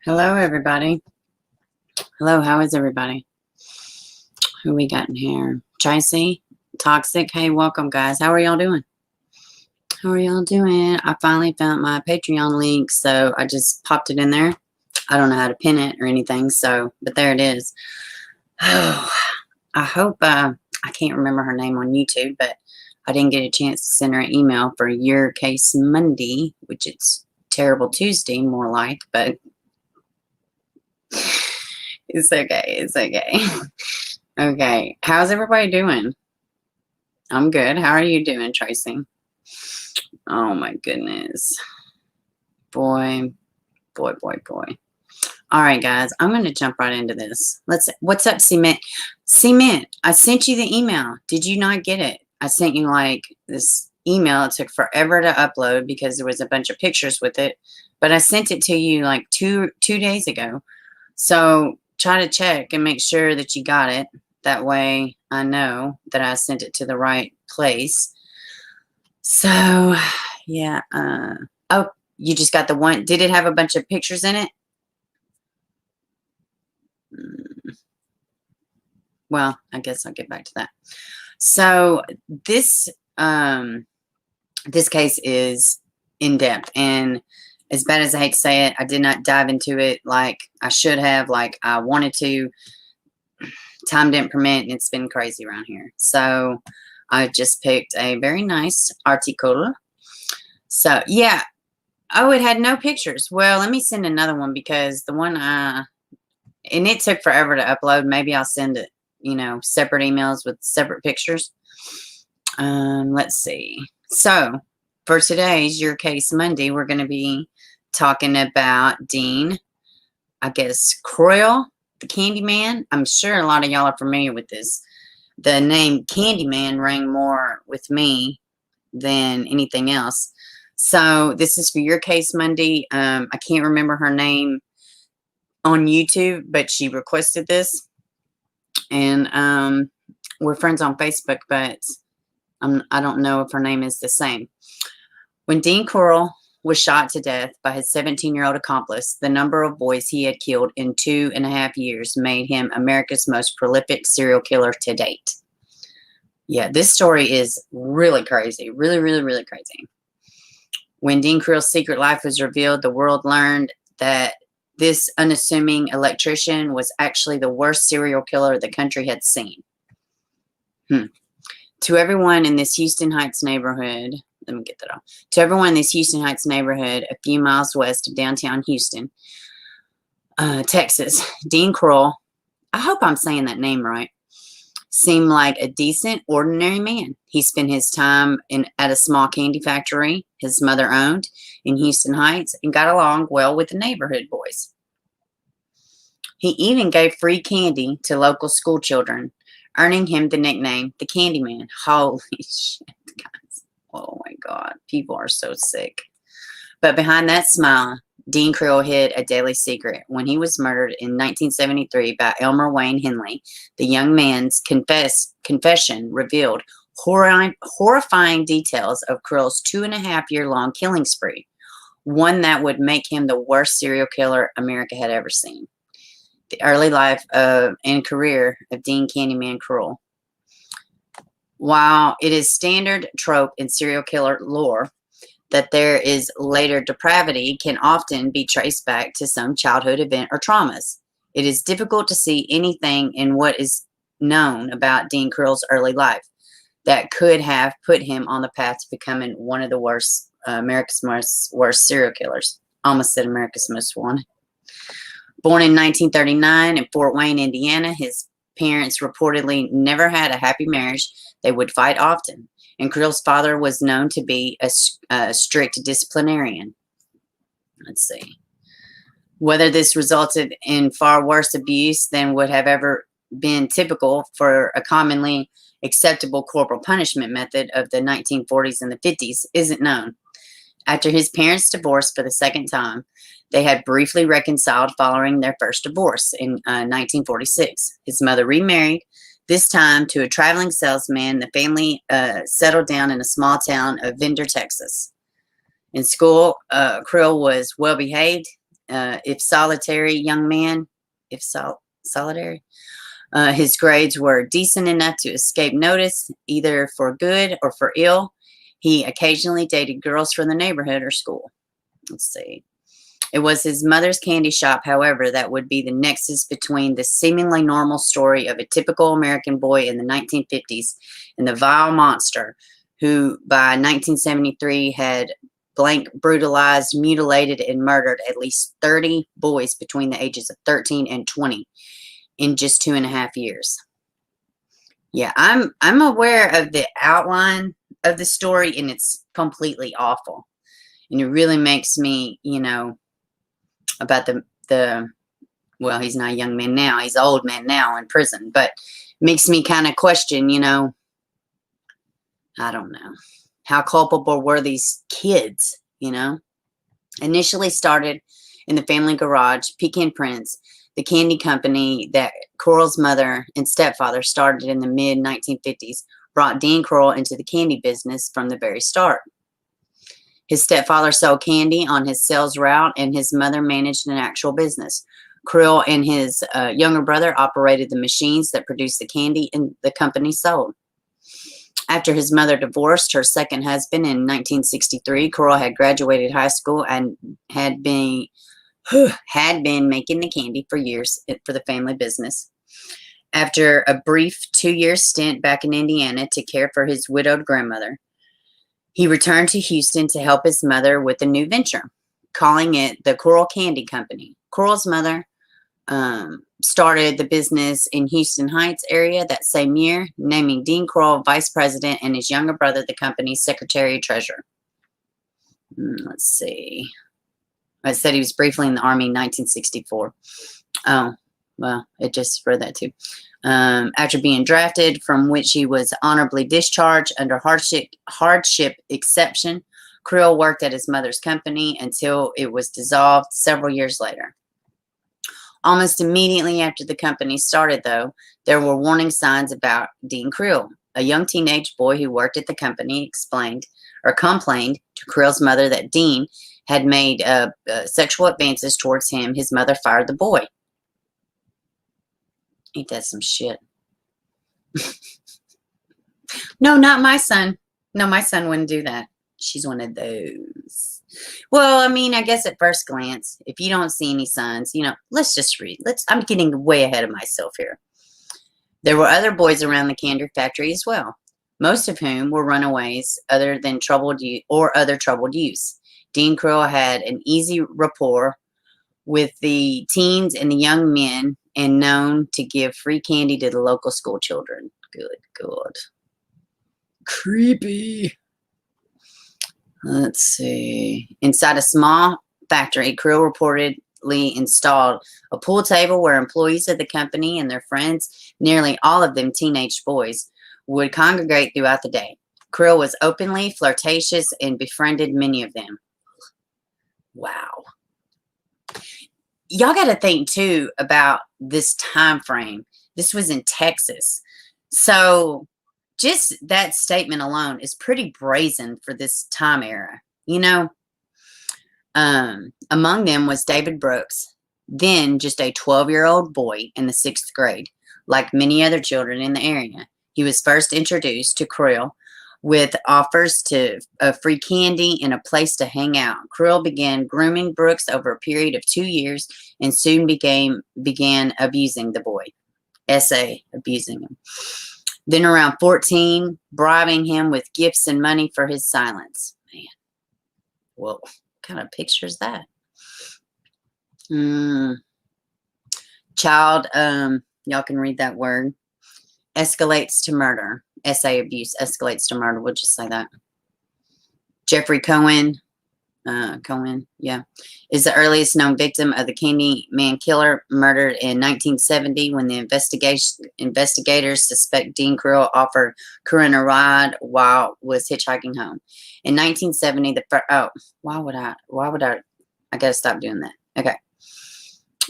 Hello, everybody. Hello, how is everybody? Who we got in here? Tracy, Toxic. Hey, welcome, guys. How are y'all doing? How are y'all doing? I finally found my Patreon link, so I just popped it in there. I don't know how to pin it or anything, but there it is. Oh, I hope, I can't remember her name on YouTube, but I didn't get a chance to send her an email for Your Case Monday, which it's Terrible Tuesday, more like, but it's okay. It's okay. Okay. How's everybody doing? I'm good. How are you doing, Tracy? Oh my goodness. Boy. All right, guys. I'm going to jump right into this. What's up, Cement? Cement, I sent you the email. Did you not get it? I sent you like this email. It took forever to upload because there was a bunch of pictures with it, but I sent it to you like two days ago. So try to check and make sure that you got it. That way I know that I sent it to the right place. So, yeah. Oh, you just got the one. Did it have a bunch of pictures in it? Well, I guess I'll get back to that. So this case is in depth, and as bad as I hate to say it, I did not dive into it like I should have, like I wanted to. Time didn't permit, and it's been crazy around here. So I just picked a very nice article. So yeah. Oh, it had no pictures. Well, let me send another one because the one and it took forever to upload. Maybe I'll send it, separate emails with separate pictures. Let's see. So for today's Your Case Monday, we're going to be talking about Dean, I guess, Corll, the Candyman. I'm sure a lot of y'all are familiar with this. The name Candyman rang more with me than anything else. So this is for Your Case Monday. I can't remember her name on YouTube, but she requested this. And we're friends on Facebook, but I don't know if her name is the same. When Dean Corll was shot to death by his 17-year-old accomplice, the number of boys he had killed in 2.5 years made him America's most prolific serial killer to date. Yeah, this story is really crazy. Really, really, really crazy. When Dean Corll's secret life was revealed, the world learned that this unassuming electrician was actually the worst serial killer the country had seen. To everyone in this Houston Heights neighborhood, let me get that off. To everyone in this Houston Heights neighborhood, a few miles west of downtown Houston, Texas, Dean Corll, I hope I'm saying that name right, seemed like a decent, ordinary man. He spent his time at a small candy factory his mother owned in Houston Heights and got along well with the neighborhood boys. He even gave free candy to local school children, earning him the nickname the Candyman. Holy shit, guys. Oh my God. People are so sick. But behind that smile, Dean Corll hid a deadly secret. When he was murdered in 1973 by Elmer Wayne Henley, the young man's confession revealed horrifying details of Corll's 2.5-year-long killing spree, one that would make him the worst serial killer America had ever seen. The early life and career of Dean Candyman Corll. While it is standard trope in serial killer lore that there is later depravity can often be traced back to some childhood event or traumas, it is difficult to see anything in what is known about Dean Corll's early life that could have put him on the path to becoming one of the worst, America's worst serial killers. Almost said America's most wanted. Born in 1939 in Fort Wayne, Indiana, his parents reportedly never had a happy marriage. They would fight often, and Corll's father was known to be a strict disciplinarian. Let's see. Whether this resulted in far worse abuse than would have ever been typical for a commonly acceptable corporal punishment method of the 1940s and the 50s isn't known. After his parents divorced for the second time, they had briefly reconciled following their first divorce in 1946. His mother remarried, this time to a traveling salesman. The family settled down in a small town of Vendor, Texas. In school, Corll was well behaved. if solitary young man, if solitary, his grades were decent enough to escape notice, either for good or for ill. He occasionally dated girls from the neighborhood or school. Let's see. It was his mother's candy shop, however, that would be the nexus between the seemingly normal story of a typical American boy in the 1950s and the vile monster who, by 1973, had blank brutalized, mutilated, and murdered at least 30 boys between the ages of 13 and 20 in just 2.5 years. Yeah, I'm aware of the outline of the story, and it's completely awful. And it really makes me, about the well, he's not a young man now, he's an old man now in prison, but makes me kind of question, I don't know, how culpable were these kids, Initially started in the family garage, Pecan Prince, the candy company that Corll's mother and stepfather started in the mid-1950s, brought Dean Corll into the candy business from the very start. His stepfather sold candy on his sales route, and his mother managed an actual business. Corll and his younger brother operated the machines that produced the candy and the company sold. After his mother divorced her second husband in 1963, Corll had graduated high school and had been making the candy for years for the family business. After a brief 2-year stint back in Indiana to care for his widowed grandmother, he returned to Houston to help his mother with a new venture, calling it the Corll Candy Company. Corll's mother started the business in Houston Heights area that same year, naming Dean Corll vice president and his younger brother the company's secretary-treasurer. Let's see. I said he was briefly in the Army in 1964. Oh, well, it just read that too. After being drafted, from which he was honorably discharged under hardship exception, Corll worked at his mother's company until it was dissolved several years later. Almost immediately after the company started, though, there were warning signs about Dean Corll. A young teenage boy who worked at the company complained to Corll's mother that Dean had made sexual advances towards him. His mother fired the boy. Ain't that some shit? No, not my son. No, my son wouldn't do that. She's one of those. Well, I mean, I guess at first glance, if you don't see any signs, let's just read. I'm getting way ahead of myself here. There were other boys around the candy factory as well, most of whom were runaways other troubled youths. Dean Corll had an easy rapport with the teens and the young men, and known to give free candy to the local school children. Good God. Creepy. Let's see. Inside a small factory, Corll reportedly installed a pool table where employees of the company and their friends, nearly all of them teenage boys, would congregate throughout the day. Corll was openly flirtatious and befriended many of them. Wow. Y'all got to think too about this time frame. This was in Texas. So just that statement alone is pretty brazen for this time era. Among them was David Brooks, then just a 12-year-old boy in the 6th grade. Like many other children in the area, he was first introduced to Corll with offers of free candy and a place to hang out. Corll began grooming Brooks over a period of 2 years and soon began abusing the boy. Abusing him. Then around 14, bribing him with gifts and money for his silence. Man, well, what kind of picture is that? Child, y'all can read that word. Escalates to murder. Abuse escalates to murder. We'll just say that. Jeffrey Cohen, is the earliest known victim of the Candyman killer, murdered in 1970 when the investigators suspect Dean Corll offered Corinne a ride while was hitchhiking home. In 1970, why would I gotta stop doing that. Okay.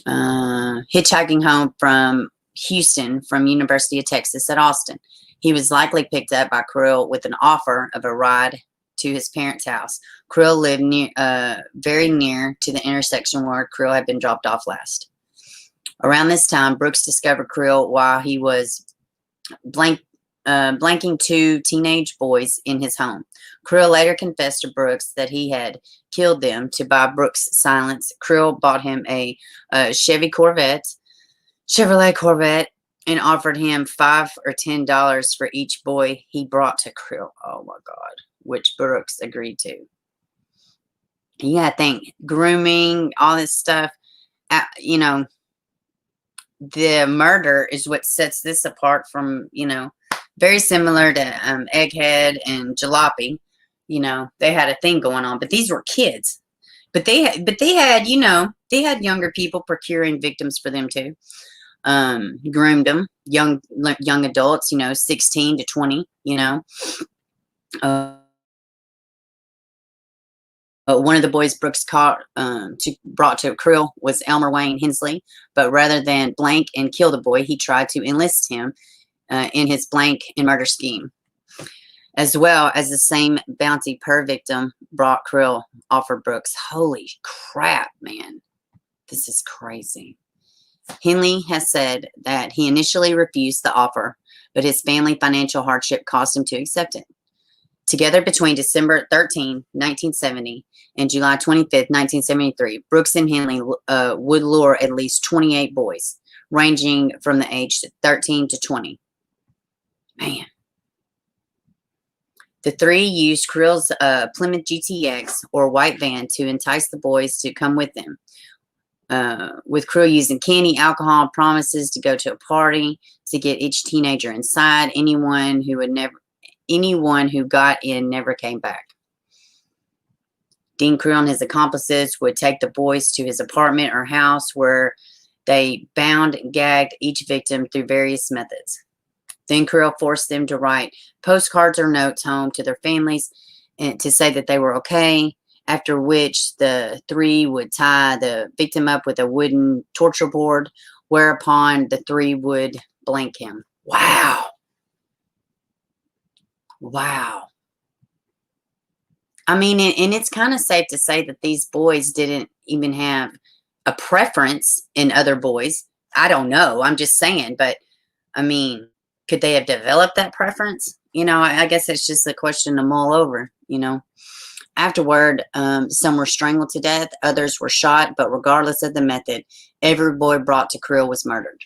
Hitchhiking home from Houston from University of Texas at Austin. He was likely picked up by Corll with an offer of a ride to his parents' house. Corll lived very near to the intersection where Corll had been dropped off last. Around this time, Brooks discovered Corll while he was blanking two teenage boys in his home. Corll later confessed to Brooks that he had killed them to buy Brooks' silence. Corll bought him a Chevrolet Corvette, and offered him $5 or $10 for each boy he brought to Corll. Oh my God, which Brooks agreed to. Yeah, I think grooming, all this stuff, you know, the murder is what sets this apart from, you know, very similar to Egghead and Jalopy. You know, they had a thing going on, but these were kids. But they had, you know, they had younger people procuring victims for them too. Groomed them, young adults, you know, 16 to 20, you know. One of the boys Brooks brought to Corll was Elmer Wayne Hensley, but rather than blank and kill the boy, he tried to enlist him in his blank and murder scheme. As well as the same bounty per victim brought Corll offered Brooks. Holy crap, man. This is crazy. Henley has said that he initially refused the offer, but his family financial hardship caused him to accept it. Together between December 13, 1970 and July 25, 1973, Brooks and Henley would lure at least 28 boys, ranging from the age 13 to 20. Man. The three used Corll's Plymouth GTX or white van to entice the boys to come with them. With Corll using candy, alcohol, promises to go to a party to get each teenager inside. Anyone who got in never came back. Dean Corll and his accomplices would take the boys to his apartment or house where they bound and gagged each victim through various methods. Then Corll forced them to write postcards or notes home to their families and to say that they were okay, after which the three would tie the victim up with a wooden torture board, whereupon the three would blank him. Wow. Wow. I mean, and it's kind of safe to say that these boys didn't even have a preference in other boys. I don't know. I'm just saying. But, I mean, could they have developed that preference? You know, I guess it's just a question to mull over, you know. Afterward, some were strangled to death. Others were shot. But regardless of the method, every boy brought to Corll was murdered,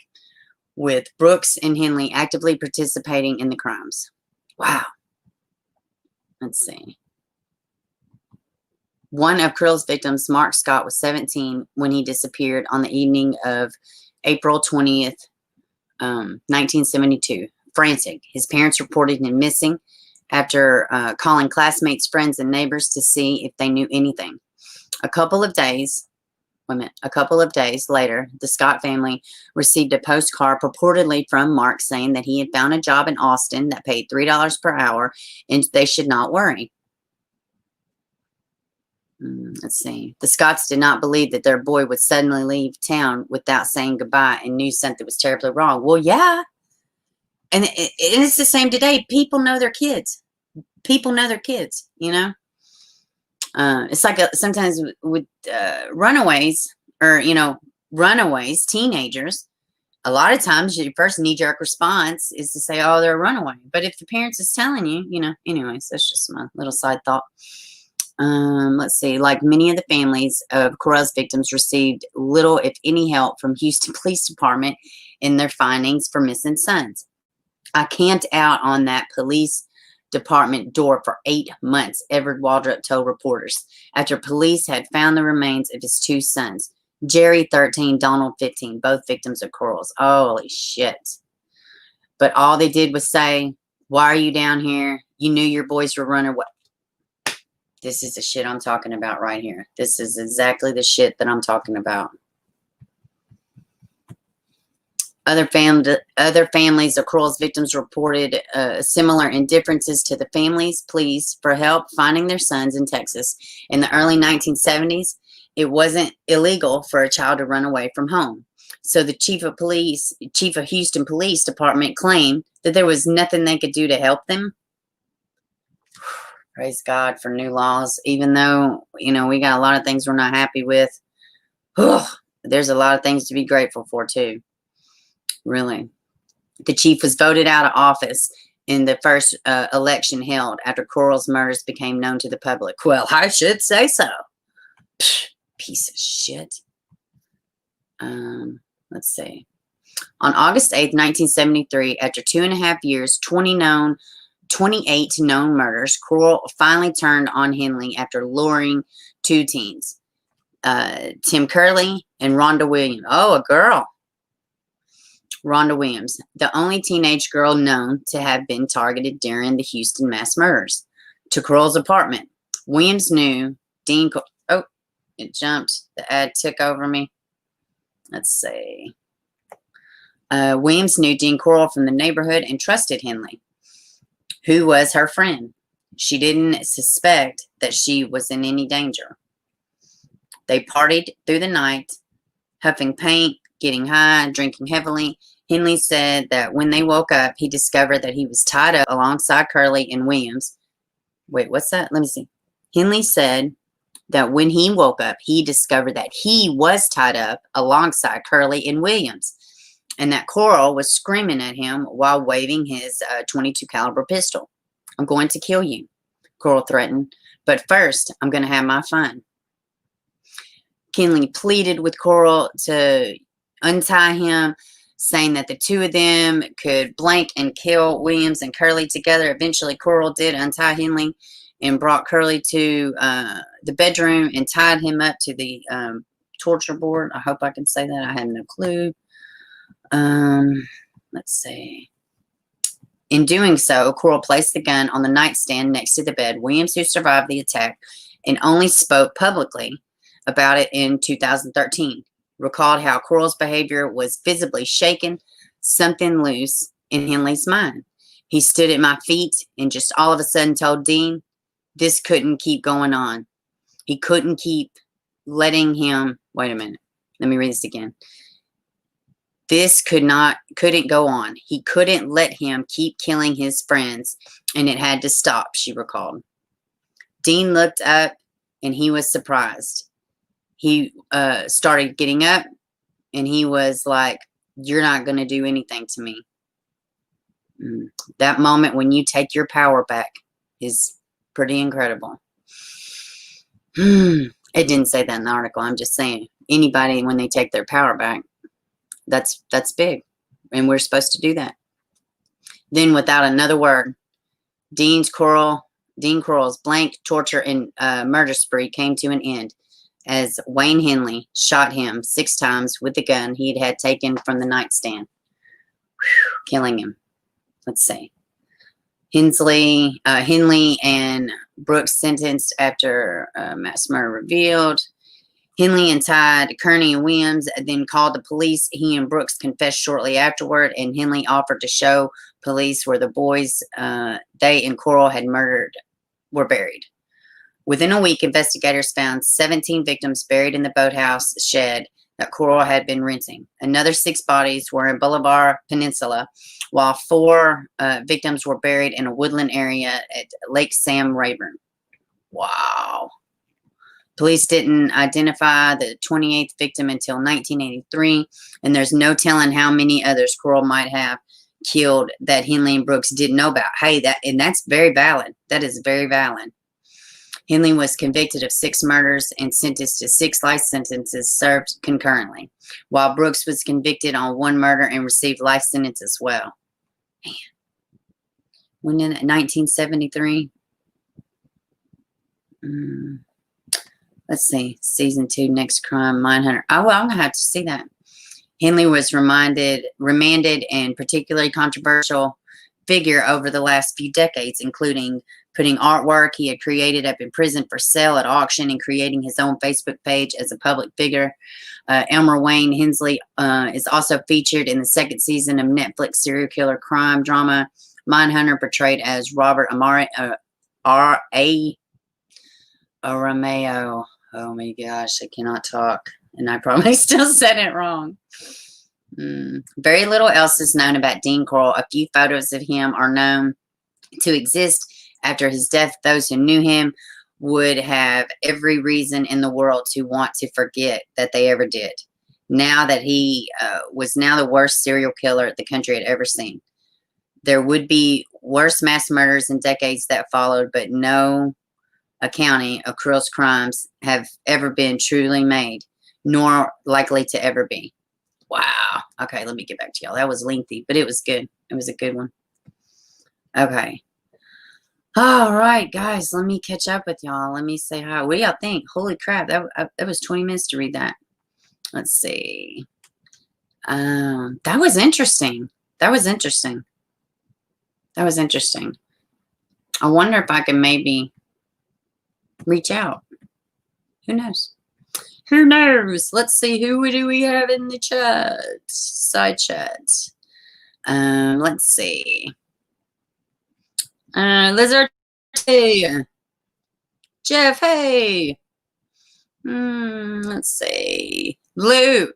with Brooks and Henley actively participating in the crimes. Wow. Let's see. One of Corll's victims, Mark Scott, was 17 when he disappeared on the evening of April 20th, 1972. Frantic. His parents reported him missing after calling classmates, friends, and neighbors to see if they knew anything. A couple of days later, the Scott family received a postcard purportedly from Mark saying that he had found a job in Austin that paid $3 per hour and they should not worry. Let's see. The Scotts did not believe that their boy would suddenly leave town without saying goodbye and knew something was terribly wrong. Well, yeah. And it's the same today. People know their kids. People know their kids, you know. It's like sometimes with runaways or, you know, runaways, teenagers, a lot of times your first knee-jerk response is to say, oh, they're a runaway. But if the parents is telling you, you know, anyways, that's just my little side thought. Let's see. Like many of the families of Corll's victims received little, if any, help from Houston Police Department in their findings for missing sons. I camped out on that police department door for 8 months, Edward Waldrop told reporters, after police had found the remains of his two sons, Jerry, 13, Donald, 15, both victims of Corll's. Holy shit. But all they did was say, why are you down here? You knew your boys were running away. This is the shit I'm talking about right here. This is exactly the shit that I'm talking about. Other families of Corll's victims reported similar indifferences to the families' pleas for help finding their sons in Texas. In the early 1970s, it wasn't illegal for a child to run away from home. So the chief of Houston Police Department claimed that there was nothing they could do to help them. Praise God for new laws. Even though, we got a lot of things we're not happy with. Ugh, there's a lot of things to be grateful for, too. Really. The chief was voted out of office in the first election held after Corll's murders became known to the public. Well, I should say so. Psh, piece of shit. Let's see. On August 8th, 1973, after 2.5 years, 28 known murders, Corll finally turned on Henley after luring 2 teens, Tim Curley and Rhonda Williams. Oh, a girl. Rhonda Williams, the only teenage girl known to have been targeted during the Houston mass murders, to Corll's apartment. Williams knew Dean. Oh, it jumped. The ad took over me. Let's see. Williams knew Dean Corll from the neighborhood and trusted Henley, who was her friend. She didn't suspect that she was in any danger. They partied through the night, huffing paint, getting high, drinking heavily. Henley said that when they woke up, he discovered that he was tied up alongside Curley and Williams. Wait, what's that? Let me see. Henley said that when he woke up, he discovered that he was tied up alongside Curley and Williams, and that Corll was screaming at him while waving his .22 caliber pistol. I'm going to kill you, Corll threatened, but first I'm going to have my fun. Henley pleaded with Corll to untie him, saying that the two of them could blank and kill Williams and Curley together. Eventually, Corll did untie Henley and brought Curley to the bedroom and tied him up to the torture board. I hope I can say that. I have no clue. Let's see. In doing so, Corll placed the gun on the nightstand next to the bed. Williams, who survived the attack and only spoke publicly about it in 2013, recalled how Corll's behavior was visibly shaken, something loose in Henley's mind. He stood at my feet and just all of a sudden told Dean, this couldn't keep going on. He couldn't keep letting him, wait a minute, let me read this again. This couldn't go on. He couldn't let him keep killing his friends, and it had to stop, she recalled. Dean looked up, and he was surprised. He started getting up, and he was like, you're not going to do anything to me. That moment when you take your power back is pretty incredible. It didn't say that in the article. I'm just saying, anybody, when they take their power back, that's big, and we're supposed to do that. Then, without another word, Dean Corll's blank torture and murder spree came to an end as Wayne Henley shot him 6 times with the gun he had taken from the nightstand, killing him. Let's see. Henley and Brooks sentenced after mass murder revealed. Henley untied Kearney and Williams, then called the police. He and Brooks confessed shortly afterward, and Henley offered to show police where the boys they and Corll had murdered were buried. Within a week, investigators found 17 victims buried in the boathouse shed that Corll had been renting. Another 6 bodies were in Bolivar Peninsula, while 4 victims were buried in a woodland area at Lake Sam Rayburn. Wow. Police didn't identify the 28th victim until 1983, and there's no telling how many others Corll might have killed that Henley and Brooks didn't know about. Hey, that's very valid. That is very valid. Henley was convicted of 6 murders and sentenced to 6 life sentences served concurrently, while Brooks was convicted on 1 murder and received life sentence as well. Man. When in 1973? Let's see. Season 2, Next Crime, Mindhunter. Oh, well, I'm going to have to see that. Henley was remanded and particularly controversial figure over the last few decades, including putting artwork he had created up in prison for sale at auction and creating his own Facebook page as a public figure. Elmer Wayne Hensley is also featured in the 2nd season of Netflix serial killer crime drama Mindhunter, portrayed as Robert Arameo. Oh my gosh, I cannot talk. And I probably still said it wrong. Very little else is known about Dean Corll. A few photos of him are known to exist After his death, those who knew him would have every reason in the world to want to forget that they ever did. Now that he was now the worst serial killer the country had ever seen. There would be worse mass murders in decades that followed, but no accounting of Corll's crimes have ever been truly made, nor likely to ever be. Wow. Okay, let me get back to y'all. That was lengthy, but it was good. It was a good one. Okay. All right, guys, let me catch up with y'all. Let me say hi. What do y'all think? Holy crap, that was 20 minutes to read that. Let's see. That was interesting. That was interesting. That was interesting. I wonder if I can maybe reach out. Who knows? Who knows? Let's see. Who do we have in the chat? Side chat. Let's see. Lizard. Hey. Jeff. Hey. Let's see. Lou.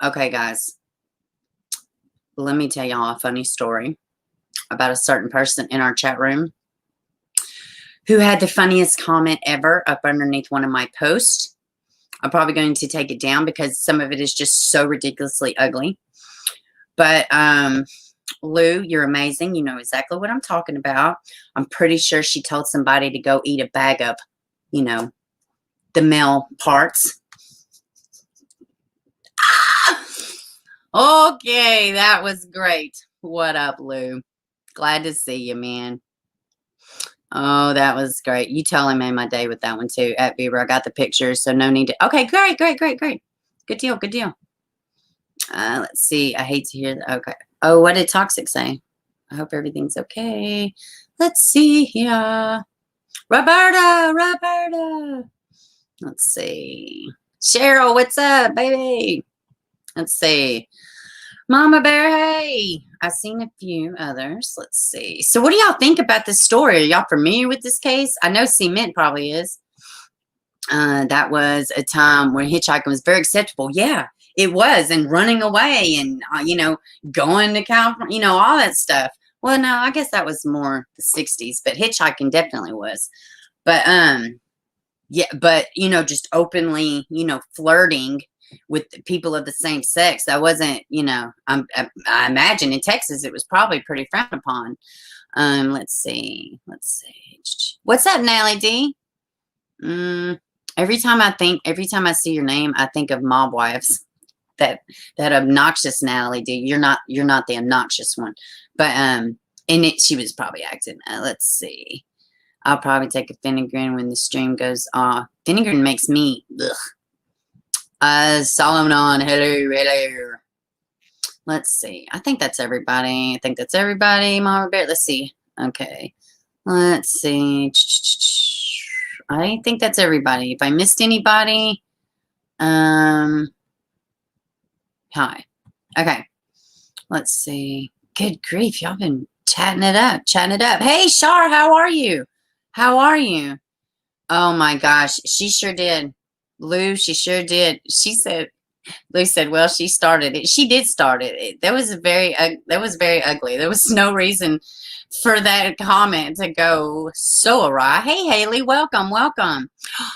Okay, guys. Let me tell y'all a funny story about a certain person in our chat room who had the funniest comment ever up underneath one of my posts. I'm probably going to take it down because some of it is just so ridiculously ugly. But Lou, you're amazing. You know exactly what I'm talking about. I'm pretty sure she told somebody to go eat a bag of, you know, the male parts. Okay, that was great. What up, Lou? Glad to see you, man. Oh, that was great. You totally made my day with that one, too, at Bieber. I got the pictures, so no need to... Okay, great. Good deal. Let's see. I hate to hear that. Okay. Oh, what did Toxic say? I hope everything's okay. Let's see here. Roberta. Let's see. Cheryl, what's up, baby? Let's see. Mama Bear, hey. I've seen a few others. Let's see. So what do y'all think about this story? Are y'all familiar with this case? I know Cement probably is. That was a time when hitchhiking was very acceptable. Yeah, it was. And running away and, you know, going to California, you know, all that stuff. Well, no, I guess that was more the 60s, but hitchhiking definitely was. But, yeah, but, you know, just openly, you know, flirting with people of the same sex. That wasn't, you know, I imagine in Texas, it was probably pretty frowned upon. Let's see. What's up, Nally D? Every time I see your name, I think of Mob Wives. That obnoxious Natalie D. You're not the obnoxious one. But she was probably acting. Let's see. I'll probably take a Finnegan when the stream goes off. Finnegan makes me Solomon, hello. Let's see. I think that's everybody. Mama Bear. Let's see. Okay. Let's see. I think that's everybody. If I missed anybody, hi. Okay. Let's see. Good grief. Y'all been chatting it up. Hey, Shar, how are you? Oh my gosh. She sure did. Lou, she sure did. Lou said, well, she started it. She did start it. That was very ugly. There was no reason for that comment to go so awry. Hey, Haley, welcome.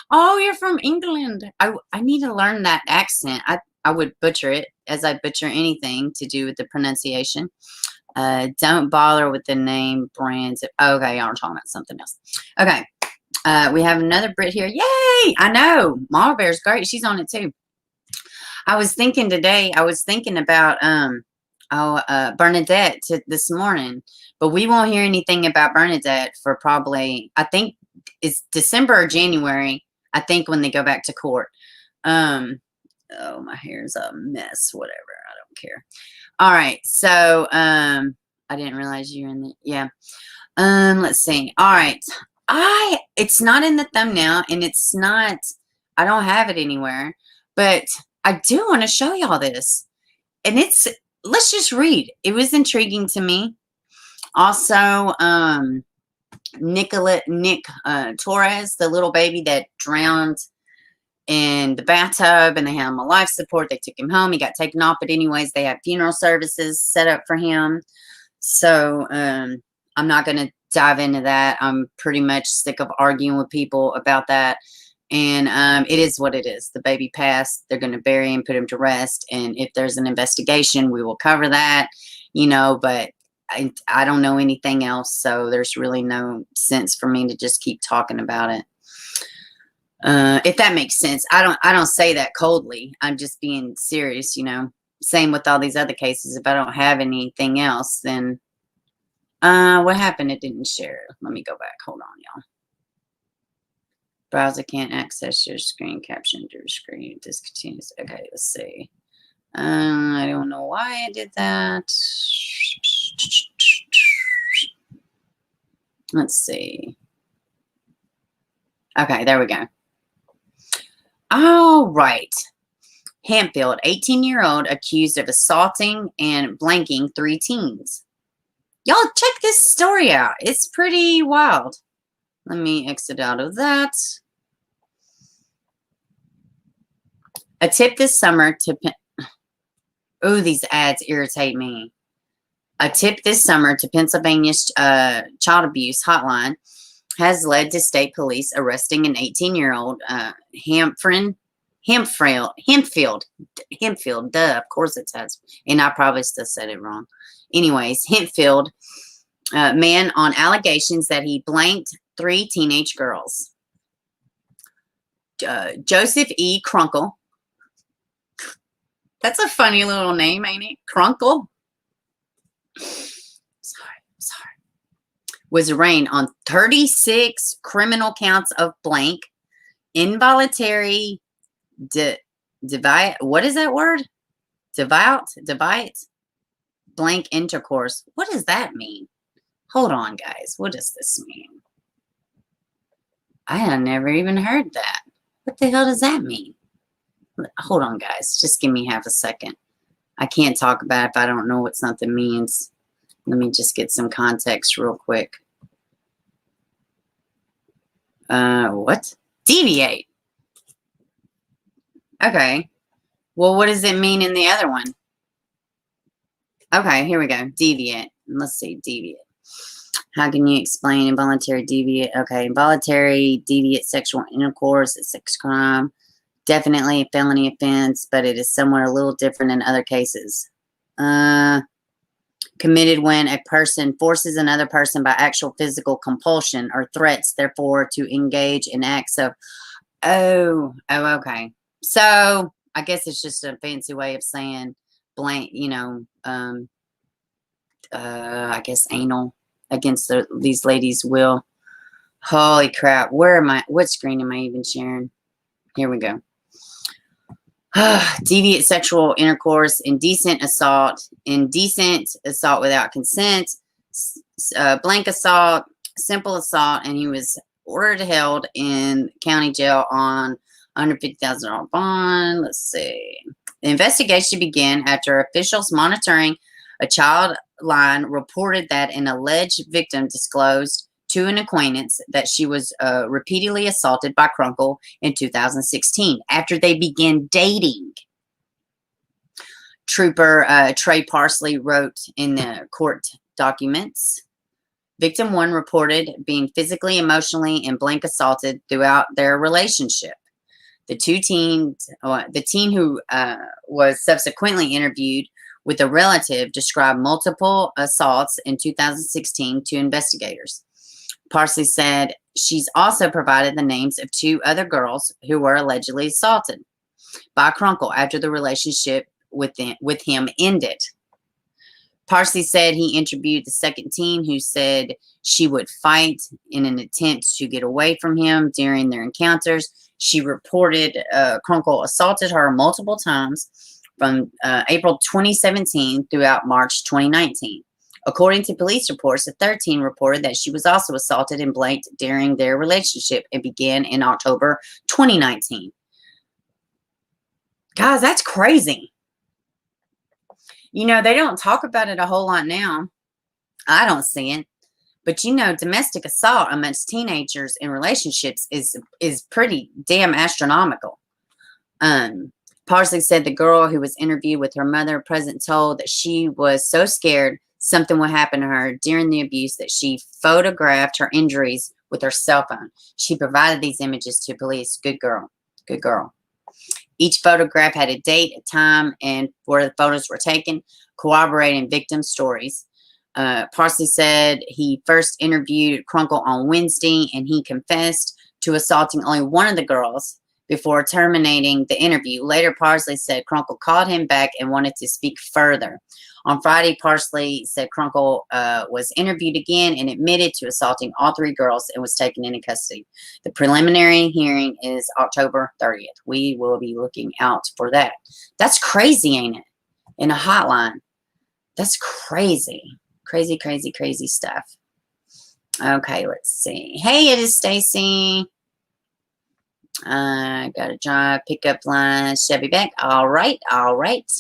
Oh, you're from England. I need to learn that accent. I would butcher it, as I butcher anything to do with the pronunciation. Don't bother with the name brands. Okay, y'all are talking about something else. Okay. We have another Brit here. Yay! I know. Mama Bear's great. She's on it too. I was thinking about Bernadette this morning, but we won't hear anything about Bernadette for probably, I think it's December or January, I think, when they go back to court. Oh, my hair's a mess. Whatever. I don't care. All right. So, I didn't realize you were in the, yeah. Let's see. All right. It's not in the thumbnail, and it's not, I don't have it anywhere, but I do want to show y'all this. And let's just read. It was intriguing to me. Also, Nick Torres, the little baby that drowned in the bathtub, and they had him on life support. They took him home. He got taken off, but anyways, they had funeral services set up for him. So, I'm not going to dive into that. I'm pretty much sick of arguing with people about that. And it is what it is. The baby passed. They're going to bury him, put him to rest. And if there's an investigation, we will cover that, but I don't know anything else. So there's really no sense for me to just keep talking about it. If that makes sense. I don't say that coldly. I'm just being serious, Same with all these other cases. If I don't have anything else, then what happened? It didn't share. Let me go back. Hold on, y'all. Browser can't access your screen caption through screen. Discontinues. Okay, let's see. I don't know why I did that. Let's see. Okay, there we go. All right. Hampfield, 18-year-old accused of assaulting and blanking 3 teens. Y'all check this story out. It's pretty wild. Let me exit out of that. A tip this summer to... Oh, these ads irritate me. A tip this summer to Pennsylvania's child abuse hotline has led to state police arresting an 18-year-old Hempfield. Duh, of course it has. And I probably still said it wrong. Anyways, Hempfield man on allegations that he blanked 3 teenage girls. Joseph E. Crunkle. That's a funny little name, ain't it? Crunkle. Sorry. Was arraigned on 36 criminal counts of blank, involuntary, what is that word? Devout, blank intercourse. What does that mean? Hold on, guys. What does this mean? I had never even heard that. What the hell does that mean? Hold on, guys. Just give me half a second. I can't talk about it if I don't know what something means. Let me just get some context real quick. What? Deviate. Okay. Well, what does it mean in the other one? Okay, here we go. Deviate. Let's see. Deviate. How can you explain involuntary deviate? Okay, involuntary deviate sexual intercourse is sex crime. Definitely a felony offense, but it is somewhat a little different in other cases. Committed when a person forces another person by actual physical compulsion or threats, therefore, to engage in acts of, okay. So, I guess it's just a fancy way of saying blank, I guess anal against these ladies' will. Holy crap. What screen am I even sharing? Here we go. Deviant sexual intercourse, indecent assault without consent, blank assault, simple assault, and he was ordered held in county jail on $150,000 bond. Let's see. The investigation began after officials monitoring a child line reported that an alleged victim disclosed to an acquaintance that she was repeatedly assaulted by Crunkle in 2016 after they began dating. Trooper Trey Parsley wrote in the court documents. Victim 1 reported being physically, emotionally, and blank assaulted throughout their relationship. The teen who was subsequently interviewed with a relative described multiple assaults in 2016 to investigators. Parsley said she's also provided the names of 2 other girls who were allegedly assaulted by Crunkle after the relationship with him ended. Parsley said he interviewed the second teen who said she would fight in an attempt to get away from him during their encounters. She reported Crunkle assaulted her multiple times from April 2017 throughout March 2019. According to police reports, the 13 reported that she was also assaulted and blanked during their relationship and began in October 2019. Guys, that's crazy. They don't talk about it a whole lot now. I don't see it. But, domestic assault amongst teenagers in relationships is pretty damn astronomical. Parsley said the girl who was interviewed with her mother present told that she was so scared something would happen to her during the abuse that she photographed her injuries with her cell phone. She provided these images to police. Good girl. Good girl. Each photograph had a date, a time, and where the photos were taken, corroborating victim stories. Parsley said he first interviewed Crunkle on Wednesday, and he confessed to assaulting only one of the girls before terminating the interview. Later, Parsley said Crunkle called him back and wanted to speak further. On Friday, Parsley said Crunkle was interviewed again and admitted to assaulting all three girls and was taken into custody. The preliminary hearing is October 30th. We will be looking out for that. That's crazy, ain't it? In a hotline. That's crazy. Crazy, crazy, crazy stuff. Okay, let's see. Hey, it is Stacy. Got a job, pickup line, Chevy back. All right, all right.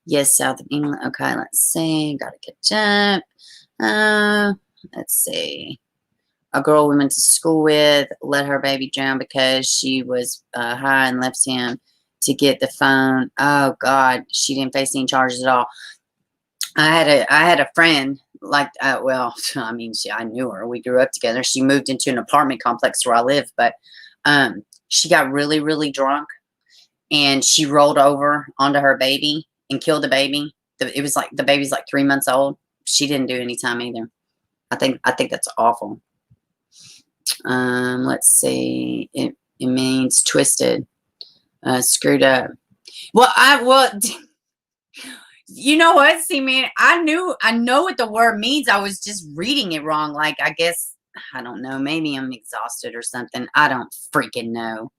Yes, South of England. Okay, let's see. Got to catch up. Let's see. A girl we went to school with let her baby drown because she was high and left him to get the phone. Oh God, she didn't face any charges at all. I had a friend like well, I mean, I knew her. We grew up together. She moved into an apartment complex where I live, but she got really, really drunk, and she rolled over onto her baby and killed the baby. It was like the baby's like 3 months old. She didn't do any time either. I think that's awful. Let's see. It means twisted, screwed up. Well, you know what? See, man, I know what the word means. I was just reading it wrong. Like, I guess, I don't know. Maybe I'm exhausted or something. I don't freaking know.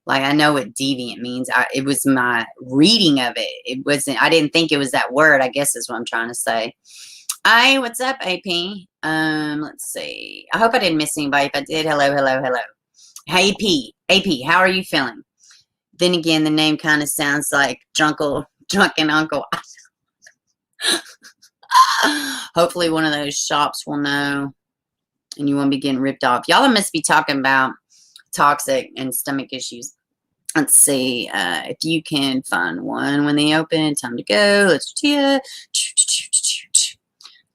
Like, I know what deviant means. It was my reading of it. It wasn't, I didn't think it was that word, I guess is what I'm trying to say. Hi, what's up, AP? Let's see. I hope I didn't miss anybody. If I did, hello, hello, hello. Hey, AP, how are you feeling? Then again, the name kind of sounds like drunken uncle. Hopefully one of those shops will know and you won't be getting ripped off. Y'all must be talking about toxic and stomach issues. Let's see if you can find one when they open. Time to go. Let's do.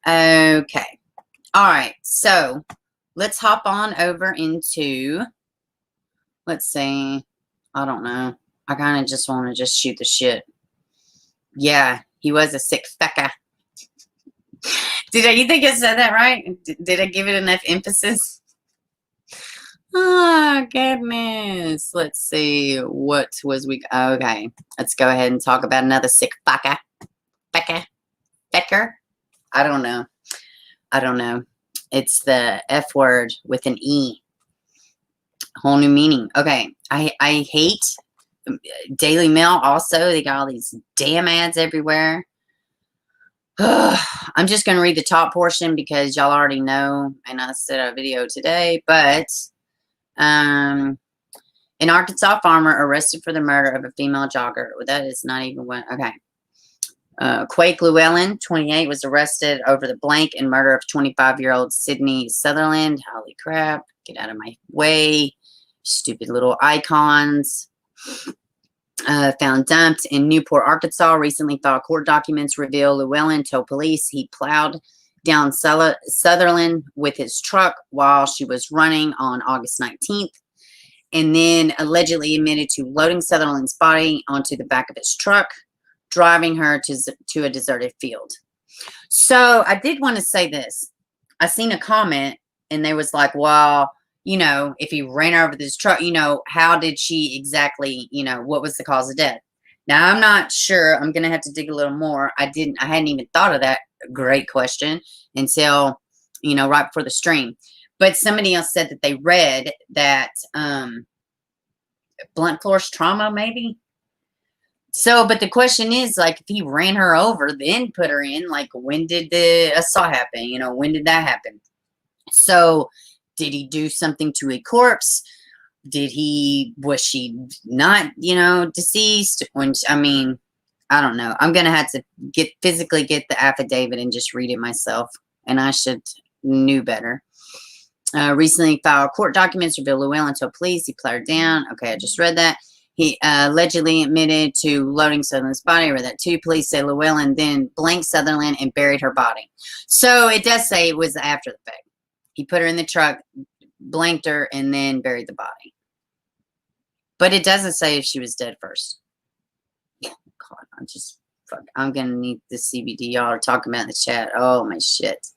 Okay. All right. So let's hop on over into. Let's see. I don't know. I kind of just want to just shoot the shit. Yeah, he was a sick fecker. You think I said that right? Did I give it enough emphasis? Oh, goodness. Let's see. What was we... Okay. Let's go ahead and talk about another sick fucker. Fecker? I don't know. It's the F word with an E. Whole new meaning. Okay. I hate Daily Mail also. They got all these damn ads everywhere. I'm just going to read the top portion because y'all already know, and I said a video today, but an Arkansas farmer arrested for the murder of a female jogger. That is not even what, okay. Quake Llewellyn, 28, was arrested over the blank and murder of 25-year-old Sydney Sutherland. Holy crap. Get out of my way. Stupid little icons. Found dumped in Newport, Arkansas. Recently filed court documents reveal Llewellyn told police he plowed down Sutherland with his truck while she was running on August 19th, and then allegedly admitted to loading Sutherland's body onto the back of his truck, driving her to a deserted field. So I did want to say this. I seen a comment, and they was like, well, you know, if he ran her over this truck, you know, how did she exactly, you know, what was the cause of death? Now, I'm not sure. I'm going to have to dig a little more. I hadn't even thought of that great question until, you know, right before the stream. But somebody else said that they read that blunt force trauma, maybe. So, but the question is, like, if he ran her over, then put her in, like, when did the assault happen? You know, when did that happen? So, did he do something to a corpse? Was she not, you know, deceased? I mean, I don't know. I'm going to have to physically get the affidavit and just read it myself. And I should knew better. Recently filed court documents reveal Llewellyn told police he plowed her down. Okay, I just read that. He allegedly admitted to loading Sutherland's body, or that two police say Llewellyn then blanked Sutherland and buried her body. So it does say it was after the fact. He put her in the truck, blanked her, and then buried the body. But it doesn't say if she was dead first. God, I'm going to need the CBD y'all are talking about in the chat. Oh, my shit.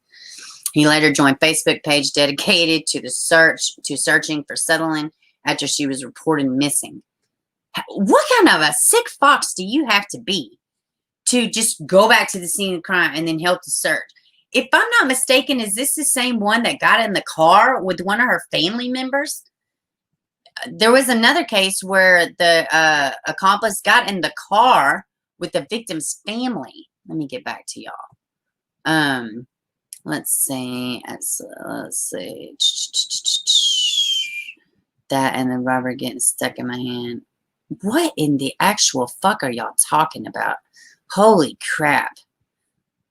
He later joined Facebook page dedicated to searching for Sutherland after she was reported missing. What kind of a sick fox do you have to be to just go back to the scene of crime and then help to search? If I'm not mistaken, is this the same one that got in the car with one of her family members? There was another case where the accomplice got in the car with the victim's family. Let me get back to y'all. Let's see. That and the rubber getting stuck in my hand. What in the actual fuck are y'all talking about? Holy crap.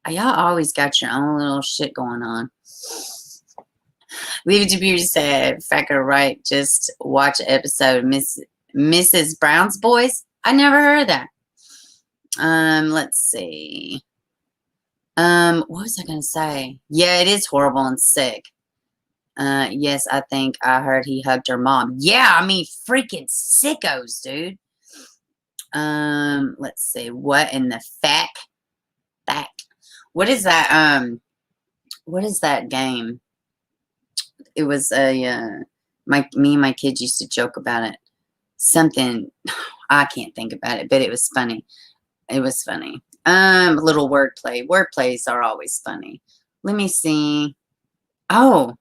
Y'all always got your own little shit going on. Leave it to Beauty said, Fecker right, just watch an episode of Mrs. Brown's Boys. I never heard of that. Let's see. What was I going to say? Yeah, it is horrible and sick. Yes, I think I heard he hugged her mom. Yeah, I mean, freaking sickos, dude. Let's see. What in the fact? What is that? What is that game? It was me and my kids used to joke about it. Something, I can't think about it, but it was funny. It was funny. Little wordplay. Wordplays are always funny. Let me see. Oh,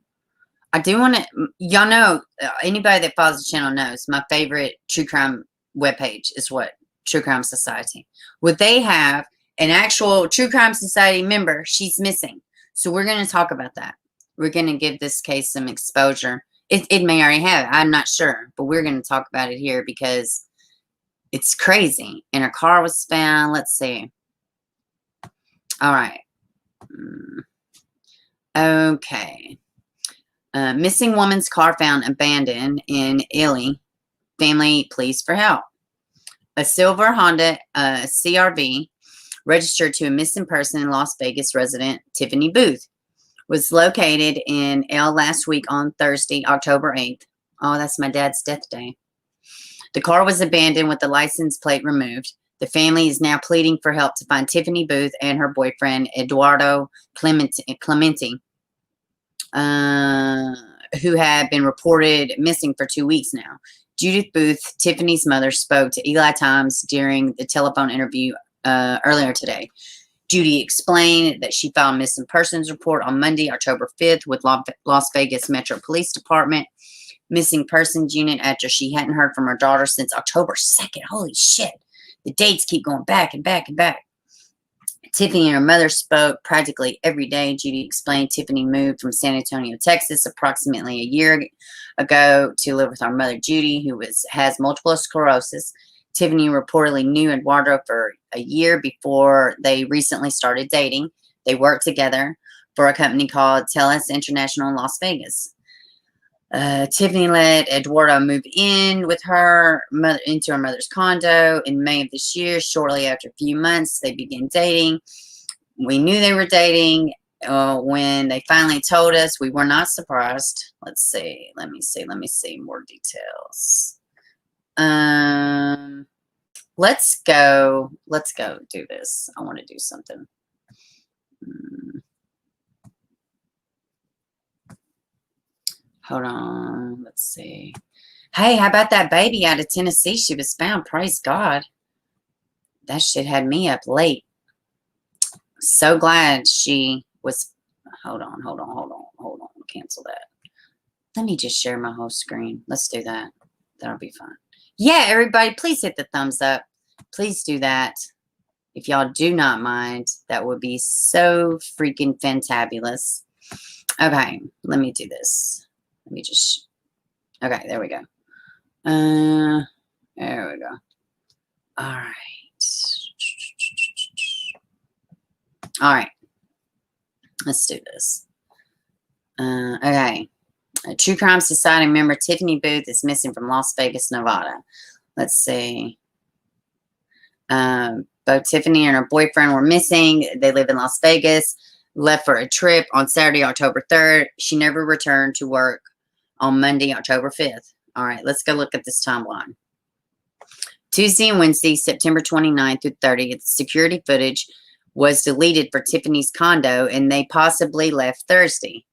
I do want to, y'all know, anybody that follows the channel knows my favorite true crime webpage is what? True Crime Society. Would they have an actual True Crime Society member? She's missing. So we're going to talk about that. We're going to give this case some exposure. It may already have. I'm not sure. But we're going to talk about it here because it's crazy. And her car was found. Let's see. All right. Okay. Missing woman's car found abandoned in Ely. Family pleads for help. A silver Honda CRV registered to a missing person in Las Vegas resident Tiffany Booth was located in L last week on Thursday, October 8th. Oh, that's my dad's death day. The car was abandoned with the license plate removed. The family is now pleading for help to find Tiffany Booth and her boyfriend, Eduardo Clemente, who had been reported missing for 2 weeks now. Judith Booth, Tiffany's mother, spoke to Eli Times during the telephone interview earlier today. Judy explained that she filed a missing persons report on Monday, October 5th with Las Vegas Metro Police Department Missing Persons Unit after she hadn't heard from her daughter since October 2nd. Holy shit. The dates keep going back and back and back. Tiffany and her mother spoke practically every day. Judy explained Tiffany moved from San Antonio, Texas, approximately a year ago to live with her mother, Judy, who has multiple sclerosis. Tiffany reportedly knew Eduardo for a year before they recently started dating. They worked together for a company called TELUS International in Las Vegas. Tiffany let Eduardo move in with her mother into her mother's condo in May of this year. Shortly after a few months, they began dating. We knew they were dating. When they finally told us, we were not surprised. Let's see. Let me see more details. Let's go do this. I want to do something. Hold on. Let's see. Hey, how about that baby out of Tennessee? She was found. Praise God. That shit had me up late. So glad she was. Hold on. Cancel that. Let me just share my whole screen. Let's do that. That'll be fun. Yeah, everybody, please hit the thumbs up. Please do that. If y'all do not mind, that would be so freaking fantabulous. Okay, let me do this. Let me just, okay, there we go. There we go. All right. Let's do this. Okay. A True Crime Society member, Tiffany Booth, is missing from Las Vegas, Nevada. Let's see. Both Tiffany and her boyfriend were missing. They live in Las Vegas. Left for a trip on Saturday, October 3rd. She never returned to work on Monday, October 5th. All right, let's go look at this timeline. Tuesday and Wednesday, September 29th through 30th, security footage was deleted for Tiffany's condo, and they possibly left Thursday.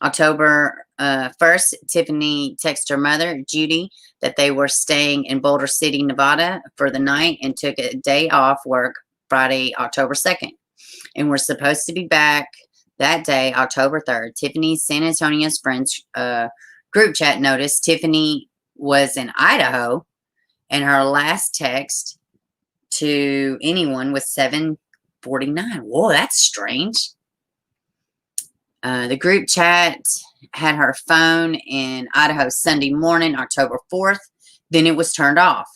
October 1st, Tiffany texted her mother, Judy, that they were staying in Boulder City, Nevada for the night and took a day off work Friday, October 2nd, and were supposed to be back that day, October 3rd. Tiffany's San Antonio's friends group chat noticed Tiffany was in Idaho, and her last text to anyone was 7:49. Whoa, that's strange. The group chat had her phone in Idaho Sunday morning, October 4th. Then it was turned off.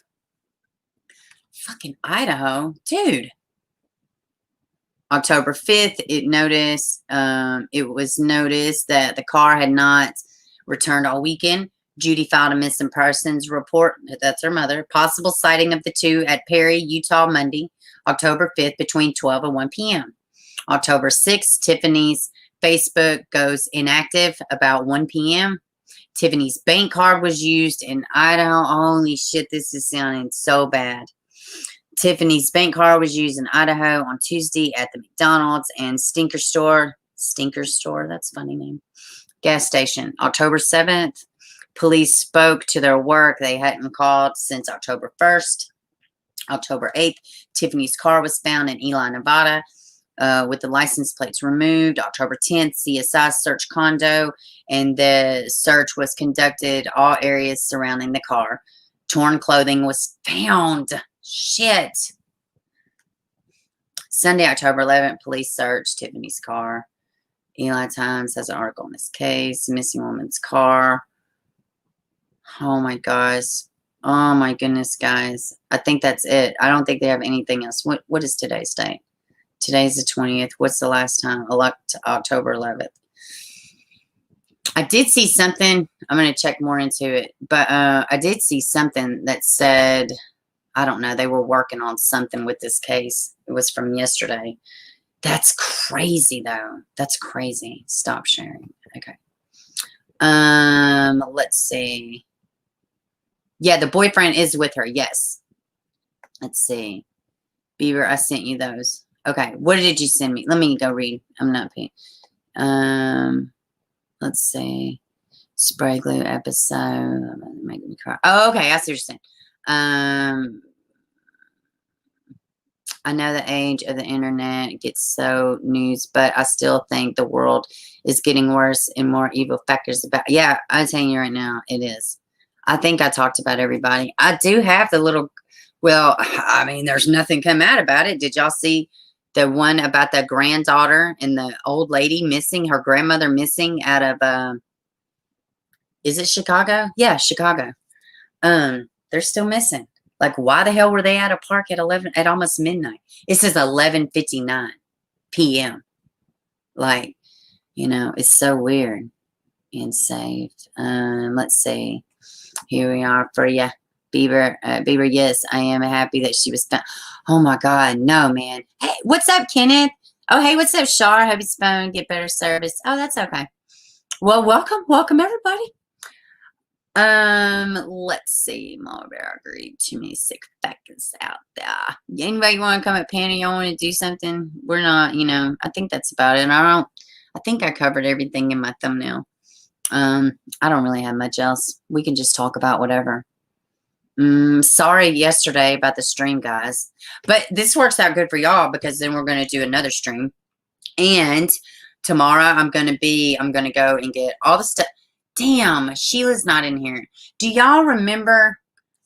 Fucking Idaho. Dude. October 5th, it was noticed that the car had not returned all weekend. Judy filed a missing persons report. That's her mother. Possible sighting of the two at Perry, Utah, Monday, October 5th, between 12 and 1 p.m. October 6th, Tiffany's Facebook goes inactive about 1 p.m. Tiffany's bank card was used in Idaho. Holy shit, this is sounding so bad. Tiffany's bank card was used in Idaho on Tuesday at the McDonald's and Stinker Store, that's a funny name, gas station. October 7th, police spoke to their work. They hadn't called since October 1st. October 8th, Tiffany's car was found in Ely, Nevada, with the license plates removed. October 10th, CSI searched condo, and the search was conducted all areas surrounding the car. Torn clothing was found. Shit. Sunday, October 11th, police searched Tiffany's car. Eli Times has an article on this case. Missing woman's car. Oh my gosh. Oh my goodness, guys. I think that's it. I don't think they have anything else. What is today's date? Today's the 20th. What's the last time? October 11th. I did see something. I'm going to check more into it. But I did see something that said, I don't know, they were working on something with this case. It was from yesterday. That's crazy, though. That's crazy. Stop sharing. Okay. Let's see. Yeah, the boyfriend is with her. Yes. Let's see. Beaver, I sent you those. Okay. What did you send me? Let me go read. I'm not paying. Let's see. Spray glue episode. Making me cry. Oh, okay. I see what you're saying. I know the age of the internet gets so news, but I still think the world is getting worse and more evil factors about. Yeah, I'm telling you right now, it is. I think I talked about everybody. I do have the little, well, I mean, there's nothing come out about it. Did y'all see the one about the granddaughter and the old lady missing, her grandmother missing out of, is it Chicago? Yeah, Chicago. They're still missing. Like, why the hell were they at a park at almost midnight? It says 11:59 p.m. Like, you know, it's so weird and safe. Let's see. Here we are for you. Beaver, yes, I am happy that she was found. Oh my God, no, man. Hey, what's up, Kenneth? Oh, hey, what's up, Shar? Hope his phone get better service. Oh, that's okay. Well, welcome everybody. Let's see. Mulberry agreed to me 6 seconds out there. Anybody want to come at Penny? Y'all want to do something? We're not, you know, I think that's about it. I think I covered everything in my thumbnail. I don't really have much else. We can just talk about whatever. Sorry yesterday about the stream, guys. But this works out good for y'all because then we're going to do another stream. And tomorrow I'm going to go and get all the stuff. Damn, Sheila's not in here. Do y'all remember?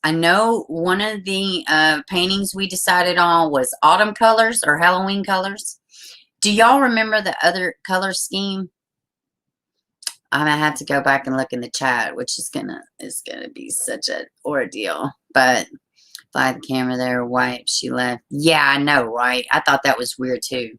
I know one of the paintings we decided on was autumn colors or Halloween colors. Do y'all remember the other color scheme? I'm gonna have to go back and look in the chat, which is gonna be such an ordeal. But fly the camera there, wipe. She left. Yeah, I know, right? I thought that was weird too.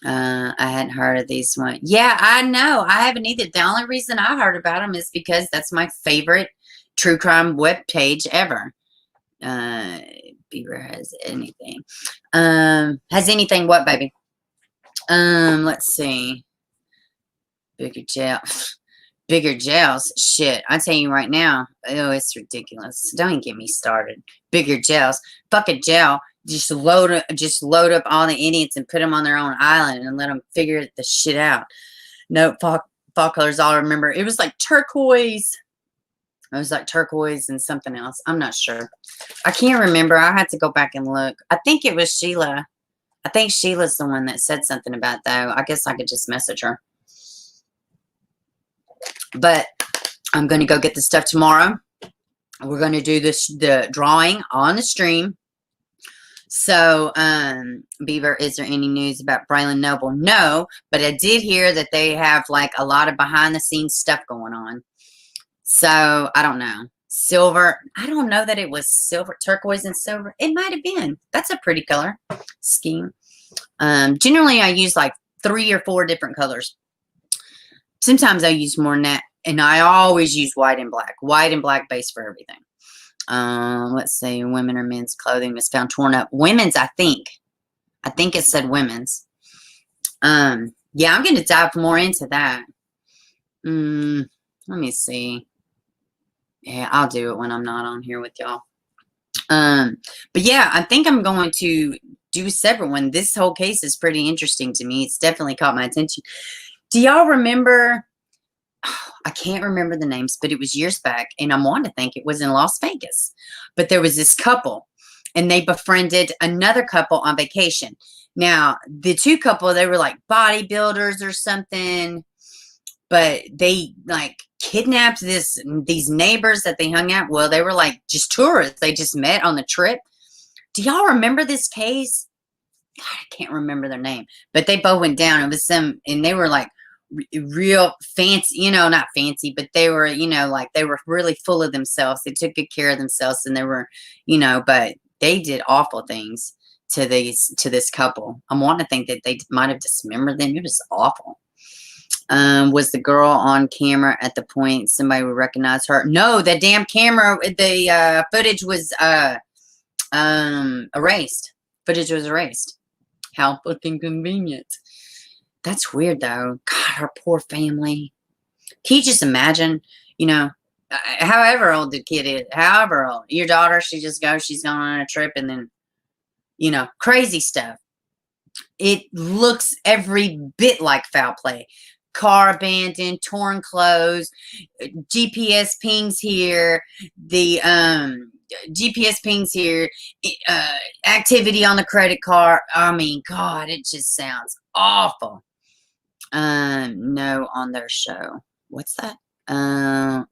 I hadn't heard of these ones. Yeah, I know. I haven't either. The only reason I heard about them is because that's my favorite true crime web page ever. Beaver has anything. Has anything what, baby? Let's see. Bigger jail. Bigger jails. Shit. I tell you right now. Oh, it's ridiculous. Don't even get me started. Bigger jails. Fuck a jail. Just load up all the idiots and put them on their own island and let them figure the shit out. No, fall colors. All I remember. It was like turquoise. It was like turquoise and something else. I'm not sure. I can't remember. I had to go back and look. I think it was Sheila. I think Sheila's the one that said something about that. I guess I could just message her. But I'm going to go get the stuff tomorrow. We're going to do the drawing on the stream. So, Beaver, is there any news about Braylon Noble? No, but I did hear that they have like a lot of behind the scenes stuff going on. So, I don't know. Silver. I don't know that it was silver, turquoise and silver. It might have been. That's a pretty color scheme. Generally, I use like 3 or 4 different colors. Sometimes I use more than that. And I always use white and black. White and black base for everything. Let's see. Women or men's clothing was found torn up. Women's, I think. I think it said women's. Yeah, I'm going to dive more into that. Let me see. Yeah, I'll do it when I'm not on here with y'all. But yeah, I think I'm going to do a separate one. This whole case is pretty interesting to me. It's definitely caught my attention. Do y'all remember? Oh, I can't remember the names, but it was years back, and I want to think it was in Las Vegas. But there was this couple, and they befriended another couple on vacation. Now, the two couple, they were like bodybuilders or something, but they like kidnapped these neighbors that they hung out. Well, they were like just tourists. They just met on the trip. Do y'all remember this case? God, I can't remember their name, but they both went down. It was some, and they were like real fancy, you know, not fancy, but they were, you know, like they were really full of themselves. They took good care of themselves, and they were, you know, but they did awful things to this couple. I want to think that they might have dismembered them. It was awful. Was the girl on camera at the point somebody would recognize her? No, the damn camera, the footage was erased. Footage was erased. How fucking convenient. That's weird, though. God, her poor family. Can you just imagine, you know, however old the kid is, however old, your daughter, she's gone on a trip, and then, you know, crazy stuff. It looks every bit like foul play. Car abandoned, torn clothes, GPS pings here, the GPS pings here, activity on the credit card. I mean, God, it just sounds awful. No, on their show. What's that?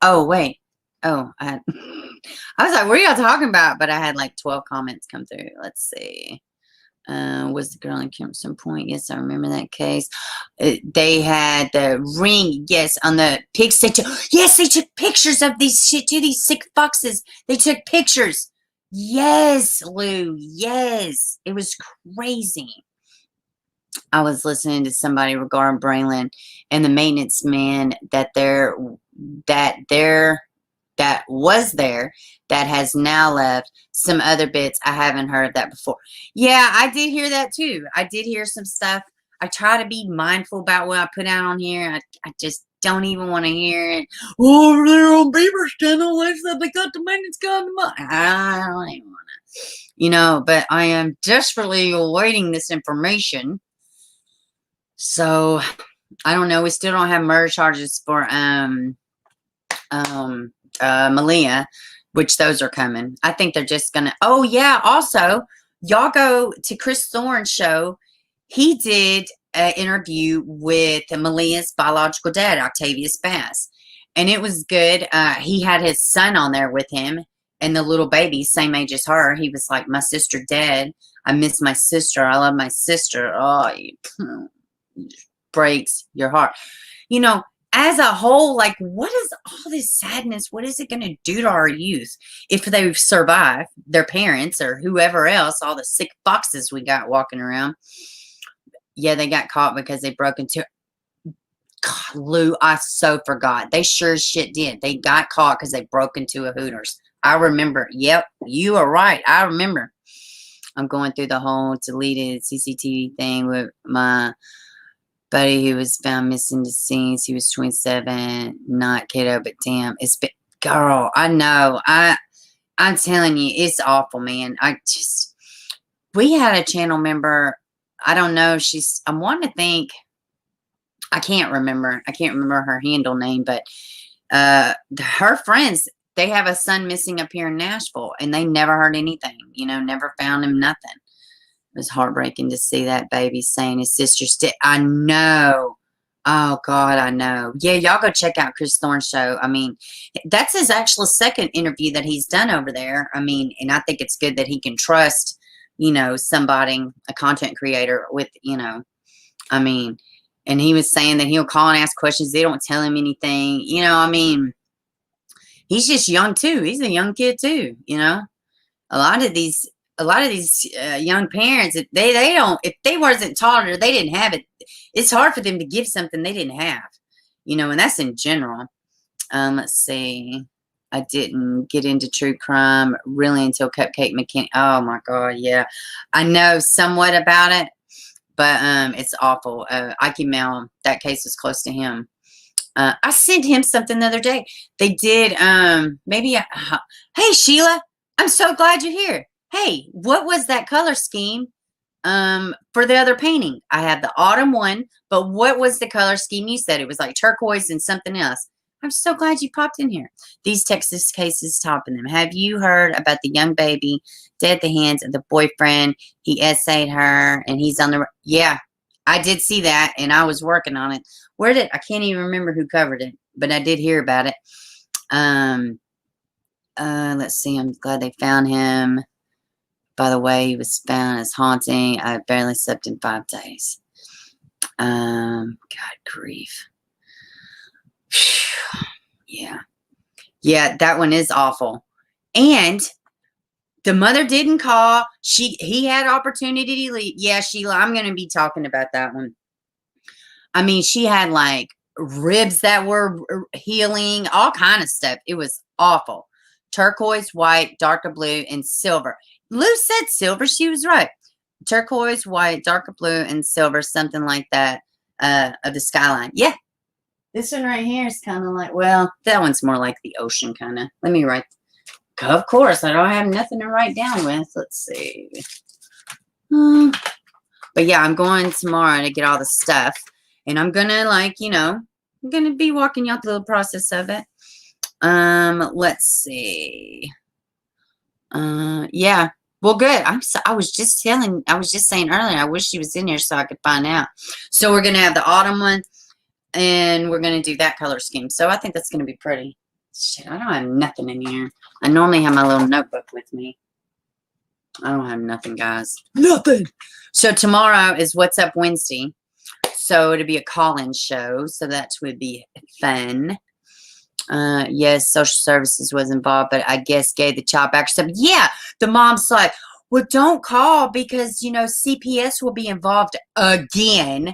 Oh, wait. Oh, I was like, what are y'all talking about? But I had like 12 comments come through. Let's see. Was the girl in Crimson Point? Yes, I remember that case. They had the ring. Yes, on the pigs. Yes, they took pictures of these sick foxes. They took pictures. Yes, Lou. Yes, it was crazy. I was listening to somebody regarding Braylon and the maintenance man that was there that has now left. Some other bits, I haven't heard of that before. Yeah, I did hear that too. I did hear some stuff. I try to be mindful about what I put out on here. I just don't even want to hear it. Over there on Beaver's channel, they said they got the maintenance guy in the month. I don't even want to, you know, but I am desperately awaiting this information. So, I don't know. We still don't have murder charges for Malia, which those are coming. I think they're just gonna. Oh yeah. Also, y'all go to Chris Thorne's show. He did an interview with Malia's biological dad, Octavius Bass, and it was good. He had his son on there with him, and the little baby, same age as her. He was like, "My sister dead. I miss my sister. I love my sister." Oh, breaks your heart. You know, as a whole, like, what is all this sadness? What is it going to do to our youth if they survive their parents or whoever else, all the sick foxes we got walking around? Yeah, they got caught because they broke into. God, Lou, I so forgot. They sure as shit did. They got caught because they broke into a Hooters. I remember. Yep, you are right. I remember. I'm going through the whole deleted CCTV thing with my buddy who was found missing deceased. He was 27, not kiddo, but damn, it's been, girl, I know. I'm telling you, it's awful, man. We had a channel member. I don't know. I'm wanting to think. I can't remember her handle name, but her friends, they have a son missing up here in Nashville, and they never heard anything. Never found him. Nothing. It was heartbreaking to see that baby saying his sister I know. Oh God, I know. Yeah, y'all go check out Chris Thorne's show. I mean, that's his actual second interview that he's done over there. I mean, and I think it's good that he can trust, somebody, a content creator with, I mean, and he was saying that he'll call and ask questions. They don't tell him anything. I mean, he's just young too. He's a young kid too. A lot of these young parents, if they wasn't taught or they didn't have it, it's hard for them to give something they didn't have. And that's in general. Let's see. I didn't get into true crime really until Cupcake Mechanic. Oh my God, yeah. I know somewhat about it, but it's awful. Ike Mel, that case was close to him. I sent him something the other day. They did, hey Sheila, I'm so glad you're here. Hey, what was that color scheme for the other painting? I had the autumn one, but what was the color scheme you said? It was like turquoise and something else. I'm so glad you popped in here. These Texas cases topping them. Have you heard about the young baby dead at the hands of the boyfriend? He essayed her, and he's on the... Yeah, I did see that, and I was working on it. I can't even remember who covered it, but I did hear about it. Let's see. I'm glad they found him. By the way, he was found as haunting. I barely slept in 5 days. God grief. Yeah. Yeah, that one is awful. And the mother didn't call. He had opportunity to leave. Yeah, Sheila, I'm going to be talking about that one. I mean, she had like ribs that were healing, all kind of stuff. It was awful. Turquoise, white, darker blue, and silver. Lou said silver. She was right. Turquoise, white, darker blue, and silver, something like that, of the skyline. Yeah. This one right here is kind of like, well, that one's more like the ocean kind of. Let me write. Of course, I don't have nothing to write down with. Let's see. But yeah, I'm going tomorrow to get all the stuff. And I'm going to I'm going to be walking y'all through the process of it. Let's see. Yeah. Well, good. I was just saying earlier, I wish she was in here so I could find out. So we're going to have the autumn one, and we're going to do that color scheme. So I think that's going to be pretty. Shit, I don't have nothing in here. I normally have my little notebook with me. I don't have nothing, guys. Nothing. So tomorrow is What's Up Wednesday. So it'll be a call-in show. So that would be fun. Yes, social services was involved, but I guess gave the child back stuff. Yeah, the mom's like, well, don't call because, CPS will be involved again.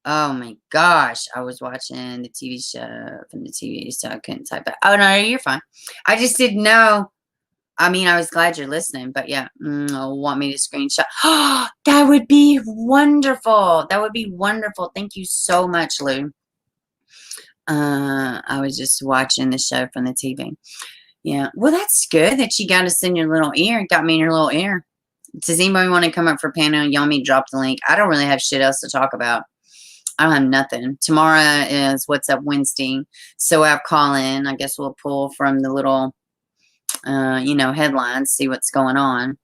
Oh my gosh, I was watching the TV show from the TV, so I couldn't type it. Oh no, you're fine. I just didn't know. I mean, I was glad you're listening, but yeah, want me to screenshot? That would be wonderful. That would be wonderful. Thank you so much, Lou. I was just watching the show from the TV. Yeah, well, that's good that you got us in your little ear. Got me in your little ear. Does anybody want to come up for panel? Y'all me drop the link. I don't really have shit else to talk about. I don't have nothing. Tomorrow is What's Up Wednesday. So I'll call in. I guess we'll pull from the little, headlines, see what's going on.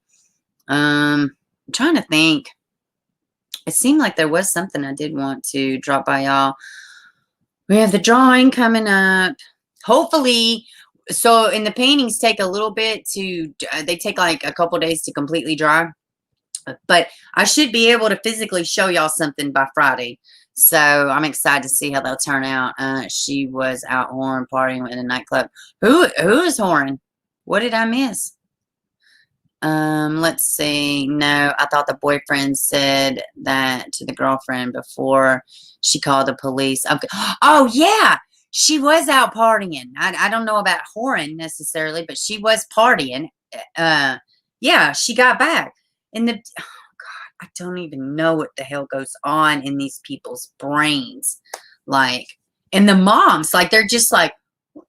I'm trying to think. It seemed like there was something I did want to drop by y'all. We have the drawing coming up. Hopefully, so, and the paintings take a little bit they take like a couple days to completely dry. But I should be able to physically show y'all something by Friday. So I'm excited to see how they'll turn out. She was out whoring, partying in a nightclub. Who is whoring? What did I miss? Let's see. No, I thought the boyfriend said that to the girlfriend before she called the police. Okay. Oh, yeah. She was out partying. I don't know about whoring necessarily, but she was partying. Yeah, she got back. And oh God, I don't even know what the hell goes on in these people's brains. Like, and the moms, like, they're just like,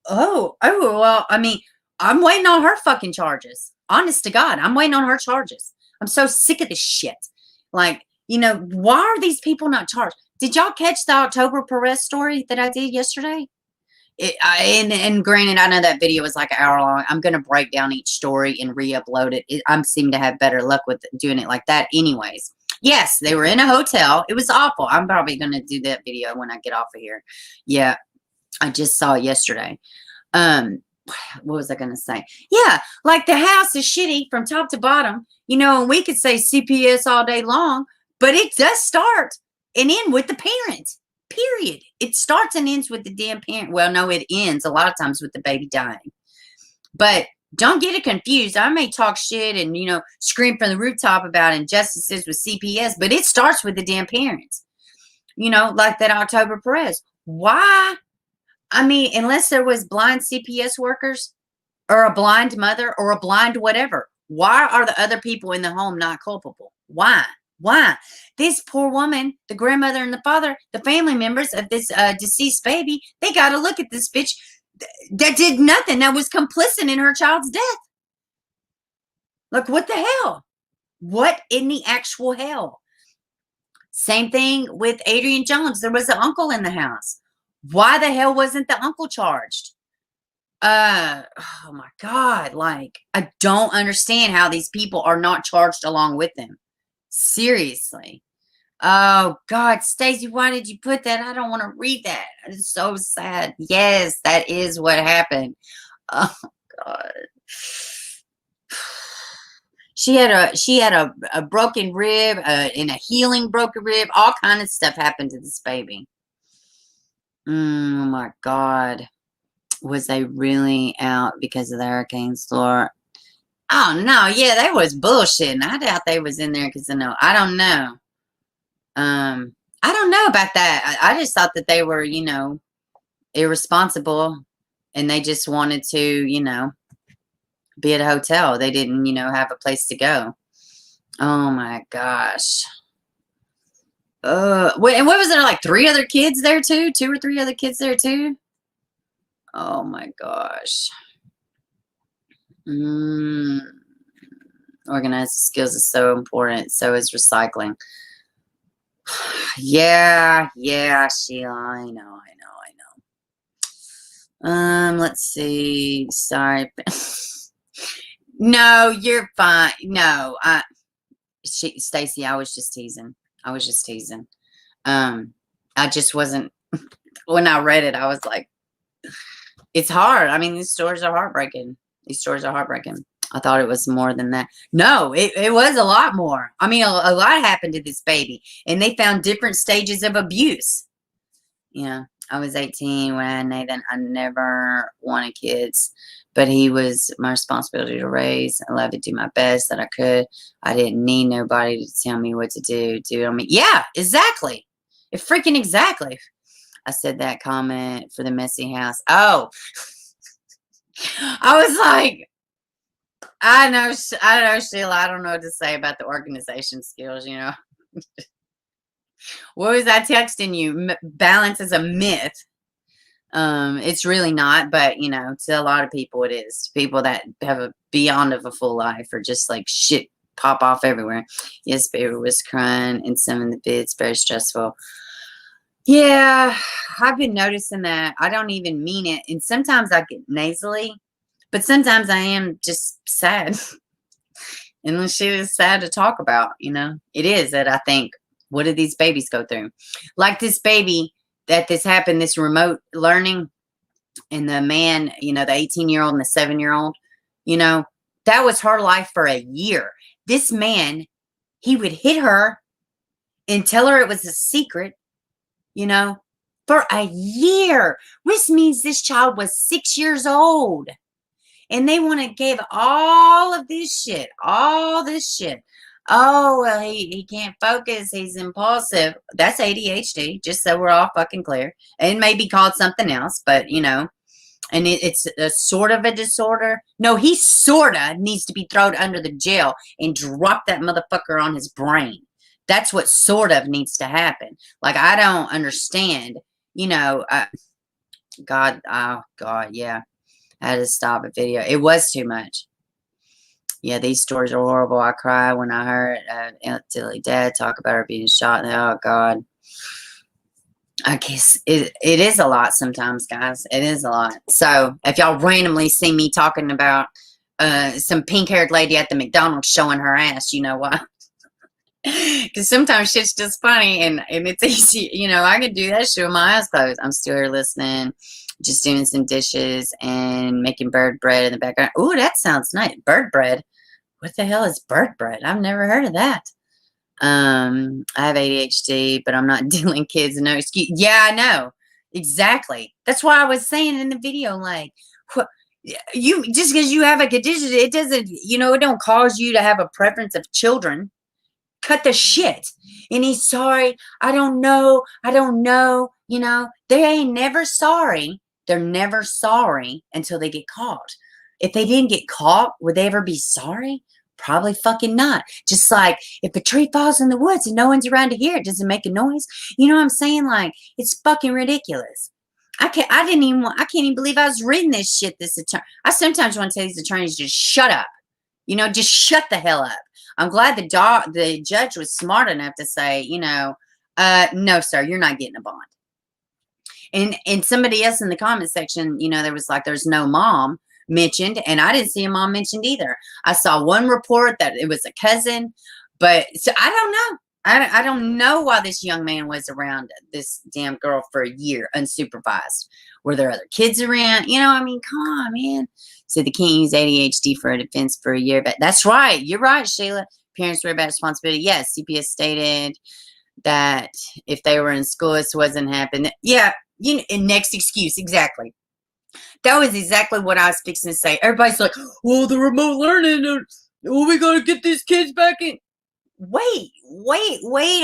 oh, well, I mean, I'm waiting on her fucking charges. Honest to God, I'm waiting on her charges. I'm so sick of this shit. Like, why are these people not charged? Did y'all catch the October Perez story that I did yesterday? And granted, I know that video was like an hour long. I'm going to break down each story and re-upload it. I seem to have better luck with doing it like that anyways. Yes, they were in a hotel. It was awful. I'm probably going to do that video when I get off of here. Yeah, I just saw it yesterday. What was I going to say? Yeah, like the house is shitty from top to bottom. And we could say CPS all day long, but it does start and end with the parent. Period. It starts and ends with the damn parent. Well, no, it ends a lot of times with the baby dying. But don't get it confused. I may talk shit and, scream from the rooftop about injustices with CPS, but it starts with the damn parents. Like that October Perez. Why? I mean, unless there was blind CPS workers or a blind mother or a blind whatever, why are the other people in the home not culpable? Why? This poor woman, the grandmother and the father, the family members of this deceased baby, they got to look at this bitch that did nothing, that was complicit in her child's death. Look, what the hell? What in the actual hell? Same thing with Adrian Jones. There was an uncle in the house. Why the hell wasn't the uncle charged? Oh my God. Like, I don't understand how these people are not charged along with them. Seriously. Oh God, Stacey, why did you put that? I don't want to read that. It's so sad. Yes, that is what happened. Oh God. She had a broken rib, and a healing broken rib. All kind of stuff happened to this baby. Oh my God. Was they really out because of the hurricanes, Laura? Oh no, yeah, they was bullshitting. I doubt they was in there because I don't know. I don't know about that. I just thought that they were, irresponsible, and they just wanted to, be at a hotel. They didn't, have a place to go. Oh my gosh. And what was there, like 3 other kids there too? 2 or 3 other kids there too? Oh my gosh. Organizing skills is so important. So is recycling. Yeah, Sheila. I know. Let's see. Sorry. No, you're fine. No, Stacey, I was just teasing. I just wasn't. When I read it, I was like, it's hard. I mean, these stories are heartbreaking. I thought it was more than that. No, it was a lot more. I mean, a lot happened to this baby, and they found different stages of abuse. Yeah, I was 18 when I had Nathan. I never wanted kids, but he was my responsibility to raise. I loved to do my best that I could. I didn't need nobody to tell me what to do. I mean, yeah, exactly. Exactly. I said that comment for the messy house. Oh, I was like, I know, Sheila. I don't know what to say about the organization skills, What was I texting you? Balance is a myth. It's really not, but, to a lot of people it is. People that have a beyond of a full life or just like shit pop off everywhere. Yes, baby was crying in some of the bits. Very stressful. Yeah, I've been noticing that. I don't even mean it. And sometimes I get nasally. But sometimes I am just sad. And the shit is sad to talk about, It is that I think, what did these babies go through? Like this baby that this happened, this remote learning, and the man, the 18-year-old and the 7-year-old, that was her life for a year. This man, he would hit her and tell her it was a secret, for a year. Which means this child was 6 years old. And they want to give all of this shit, all this shit. Oh, well, he can't focus. He's impulsive. That's ADHD, just so we're all fucking clear. It may be called something else, but, you know, and it's a sort of a disorder. No, he sort of needs to be thrown under the jail and drop that motherfucker on his brain. That's what sort of needs to happen. Like, I don't understand, you know, God, oh, God, yeah. I had to stop a video. It was too much. Yeah, these stories are horrible. I cried when I heard Aunt Tilly dad talk about her being shot. Oh, God. I guess it is a lot sometimes, guys. It is a lot. So if y'all randomly see me talking about some pink-haired lady at the McDonald's showing her ass, you know why? Because sometimes shit's just funny and it's easy. You know, I could do that shit with my eyes closed. I'm still here listening, just doing some dishes and making bird bread in the background. Ooh, that sounds nice. Bird bread. What the hell is bird bread? I've never heard of that. I have ADHD, but I'm not dealing kids. No excuse. Yeah, I know. Exactly. That's why I was saying in the video, like, you just because you have a condition, it doesn't, you know, it don't cause you to have a preference of children. Cut the shit. And he's sorry. I don't know. I don't know. You know, they ain't never sorry. They're never sorry until they get caught. If they didn't get caught, would they ever be sorry? Probably fucking not. Just like if a tree falls in the woods and no one's around to hear it, does it make a noise? You know what I'm saying? Like, it's fucking ridiculous. I can't even believe I was reading this shit. This attorney. I sometimes want to tell these attorneys, just shut up. You know, just shut the hell up. I'm glad the judge was smart enough to say, you know, no, sir, you're not getting a bond. And somebody else in the comment section, you know, there was like, there's no mom mentioned, and I didn't see a mom mentioned either. I saw one report that it was a cousin, but so I don't know. I don't know why this young man was around this damn girl for a year unsupervised. Were there other kids around? You know, I mean, come on, man. So they can't use ADHD for a defense for a year. But that's right. You're right, Sheila. Parents worry about responsibility. Yes, CPS stated that if they were in school, this wasn't happening. Yeah, you know, and next excuse. Exactly. That was exactly what I was fixing to say. Everybody's like, well, the remote learning. Oh, we got to get these kids back in. Wait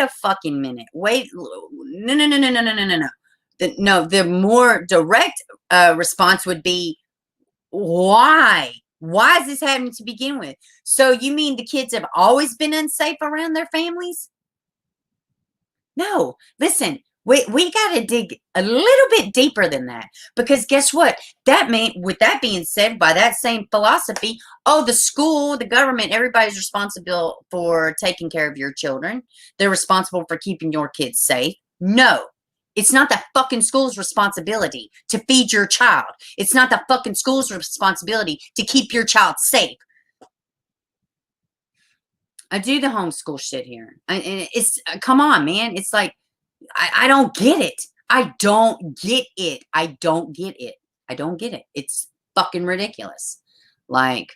a fucking minute. Wait. No. The more direct response would be, why? Why is this happening to begin with? So you mean the kids have always been unsafe around their families? No. Listen, we got to dig a little bit deeper than that, because guess what? With that being said, by that same philosophy, oh, the school, the government, everybody's responsible for taking care of your children. They're responsible for keeping your kids safe. No. It's not the fucking school's responsibility to feed your child. It's not the fucking school's responsibility to keep your child safe. I do the homeschool shit here. And it's, come on, man. It's like, I don't get it. I don't get it. I don't get it. I don't get it. It's fucking ridiculous. Like,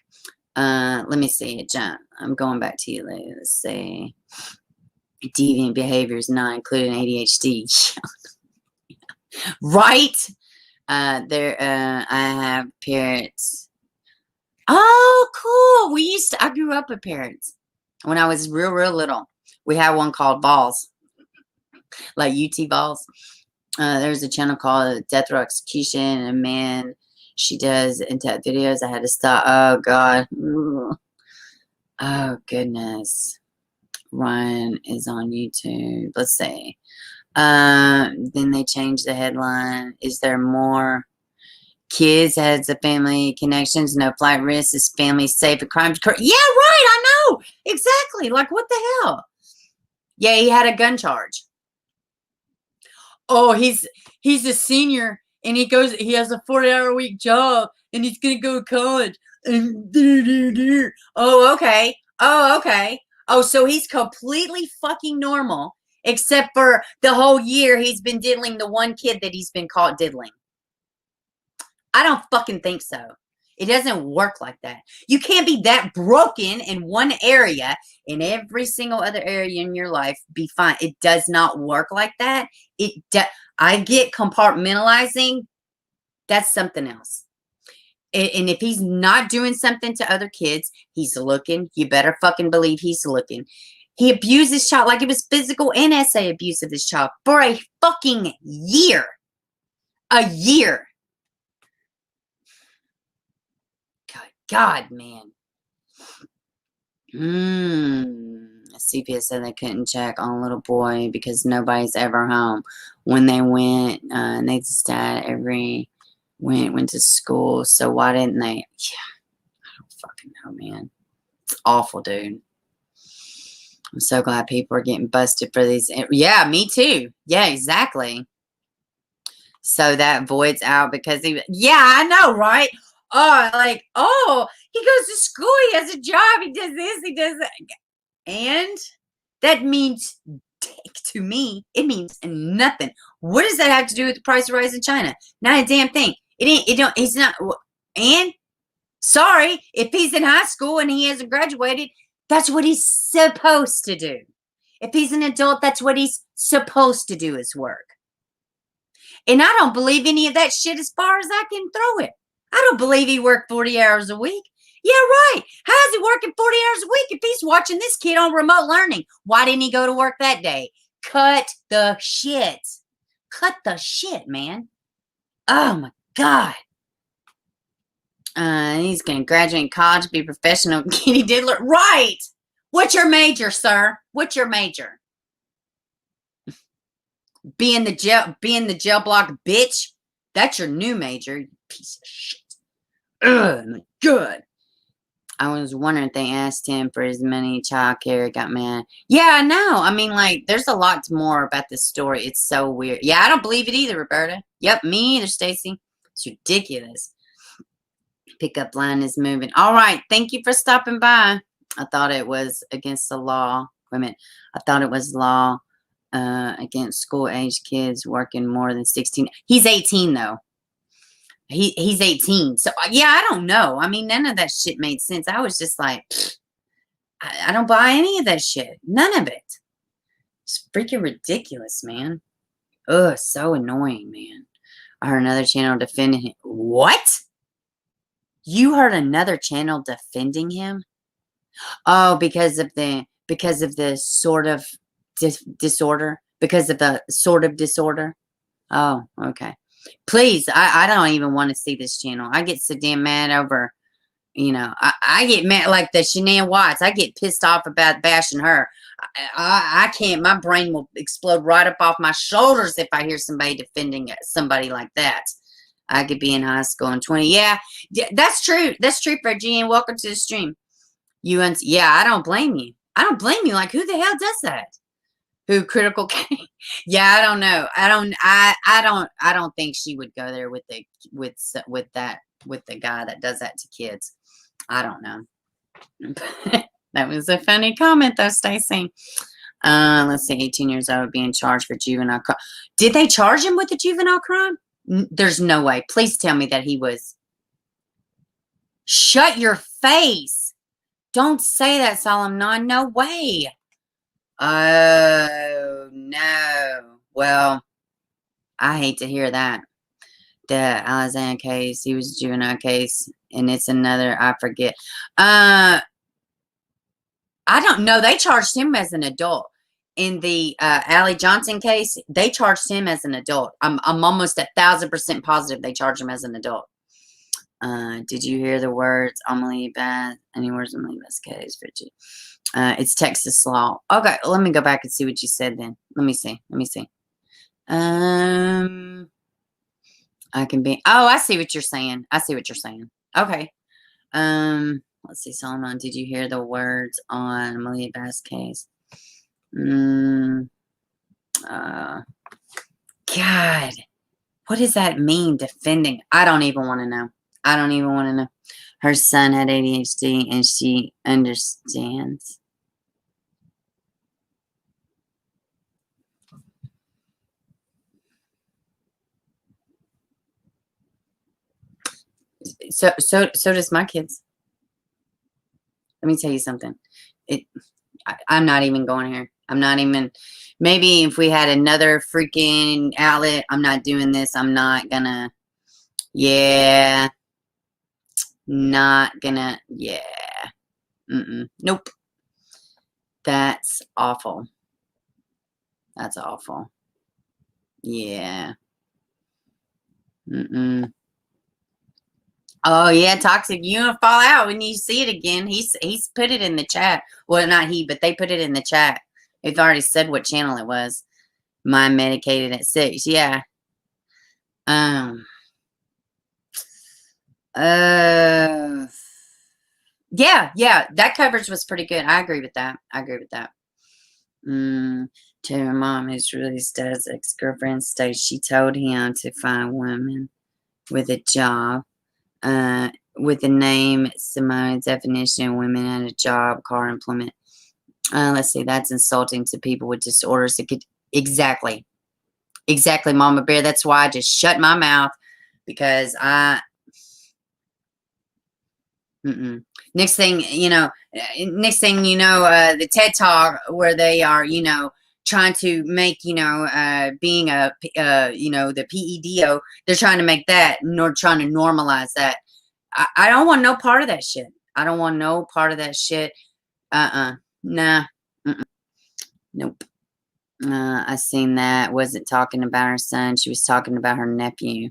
let me see. John, I'm going back to you later. Let's see. Deviant behaviors not including ADHD. Right? I have parents. Oh, cool. I grew up with parents when I was real little. We had one called Balls, like UT Balls. There's a channel called Death Row Execution, and man, she does into videos. I had to stop. Oh, God. Ooh. Oh, goodness. Ryan is on YouTube. Let's see. Then they changed the headline. Is there more kids? Has the family connections? No flight risk. Is family safe at crimes? Yeah, right. I know. Exactly. Like, what the hell? Yeah, he had a gun charge. Oh, he's a senior and he has a 40-hour-a-week job and he's gonna go to college. Oh, okay. Oh, okay. Oh, so he's completely fucking normal, except for the whole year he's been diddling the one kid that he's been caught diddling. I don't fucking think so. It doesn't work like that. You can't be that broken in one area and every single other area in your life be fine. It does not work like that. I get compartmentalizing. That's something else. And if he's not doing something to other kids, he's looking. You better fucking believe he's looking. He abused his child like it was physical and essay abuse of his child for a fucking year. A year. God, man. CPS said they couldn't check on a little boy because nobody's ever home. When they went, Nathan's dad went to school. So why didn't they? Yeah, I don't fucking know, man. It's awful, dude. I'm so glad people are getting busted for these. Yeah, me too. Yeah, exactly. So that void's out because yeah, I know, right? Oh, like, oh, he goes to school, he has a job, he does this, he does that. And that means, to me, it means nothing. What does that have to do with the price of rice in China? Not a damn thing. He's not, and sorry, if he's in high school and he hasn't graduated, that's what he's supposed to do. If he's an adult, that's what he's supposed to do is work. And I don't believe any of that shit as far as I can throw it. I don't believe he worked 40 hours a week. Yeah, right. How is he working 40 hours a week if he's watching this kid on remote learning? Why didn't he go to work that day? Cut the shit. Cut the shit, man. Oh, my God. He's going to graduate in college, be a professional kitty diddler. Right. What's your major, sir? What's your major? Being the jail block bitch. That's your new major, you piece of shit. Ugh, good. I was wondering if they asked him for his money, child care, got mad. Yeah, I know. I mean, like, there's a lot more about this story. It's so weird. Yeah, I don't believe it either, Roberta. Yep, me either, Stacy. It's ridiculous. Pickup line is moving. All right, thank you for stopping by. I thought it was against the law. Wait a minute. I thought it was law against school-age kids working more than 16. He's 18, though. He's 18. So, yeah, I don't know. I mean, none of that shit made sense. I was just like, I don't buy any of that shit. None of it. It's freaking ridiculous, man. Ugh, so annoying, man. I heard another channel defending him. What? You heard another channel defending him? Oh, because of the sort of disorder? Because of the sort of disorder? Oh, okay. Please, I don't even want to see this channel. I get so damn mad over, I get mad like the Shania Watts. I get pissed off about bashing her. I can't. My brain will explode right up off my shoulders if I hear somebody defending somebody like that. I could be in high school in 20. Yeah, that's true. That's true, Reggie, and welcome to the stream. Yeah, I don't blame you. I don't blame you. Like, who the hell does that? Who critical? Yeah, I don't know. I don't think she would go there with the guy that does that to kids. I don't know. That was a funny comment though, Stacy. Let's see, 18 years old being charged for juvenile crime. Did they charge him with a juvenile crime? There's no way. Please tell me that he was. Shut your face. Don't say that, Solemn Nine. No way. Oh, no. Well, I hate to hear that. The Alexander case, he was a juvenile case, and it's another, I forget. I don't know. They charged him as an adult. In the Allie Johnson case, they charged him as an adult. I'm almost 1,000% positive they charged him as an adult. Did you hear the words Amelie Beth? Any words Amelie Beth's case, Richie? It's Texas law. Okay, let me go back and see what you said then. Let me see. I can be. Oh, I see what you're saying. Okay. Let's see, Solomon. Did you hear the words on Amelia Bass' case? God, what does that mean? Defending? I don't even want to know. Her son had ADHD and she understands. So does my kids. Let me tell you something. I'm not even going here. I'm not even. Maybe if we had another freaking outlet, I'm not doing this. I'm not gonna. Yeah. Not gonna, yeah. Nope. That's awful. That's awful. Yeah. Oh yeah, toxic. You gonna fall out when you see it again. He's put it in the chat. Well, not he, but they put it in the chat. They've already said what channel it was. Mine medicated at 6. Yeah. Um. Uh. Yeah. Yeah. That coverage was pretty good. I agree with that. I agree with that. To her mom, who's released as ex-girlfriend, states she told him to find women with a job. With the name Simone's definition, women at a job, car employment. Let's see, that's insulting to people with disorders. It could exactly, Mama Bear. That's why I just shut my mouth because I. Next thing you know, the TED Talk where they are, trying to make, being a, the PEDO, they're trying to make that, nor trying to normalize that. I don't want no part of that shit. I don't want no part of that shit. Nah. Nope. I seen that. Wasn't talking about her son. She was talking about her nephew.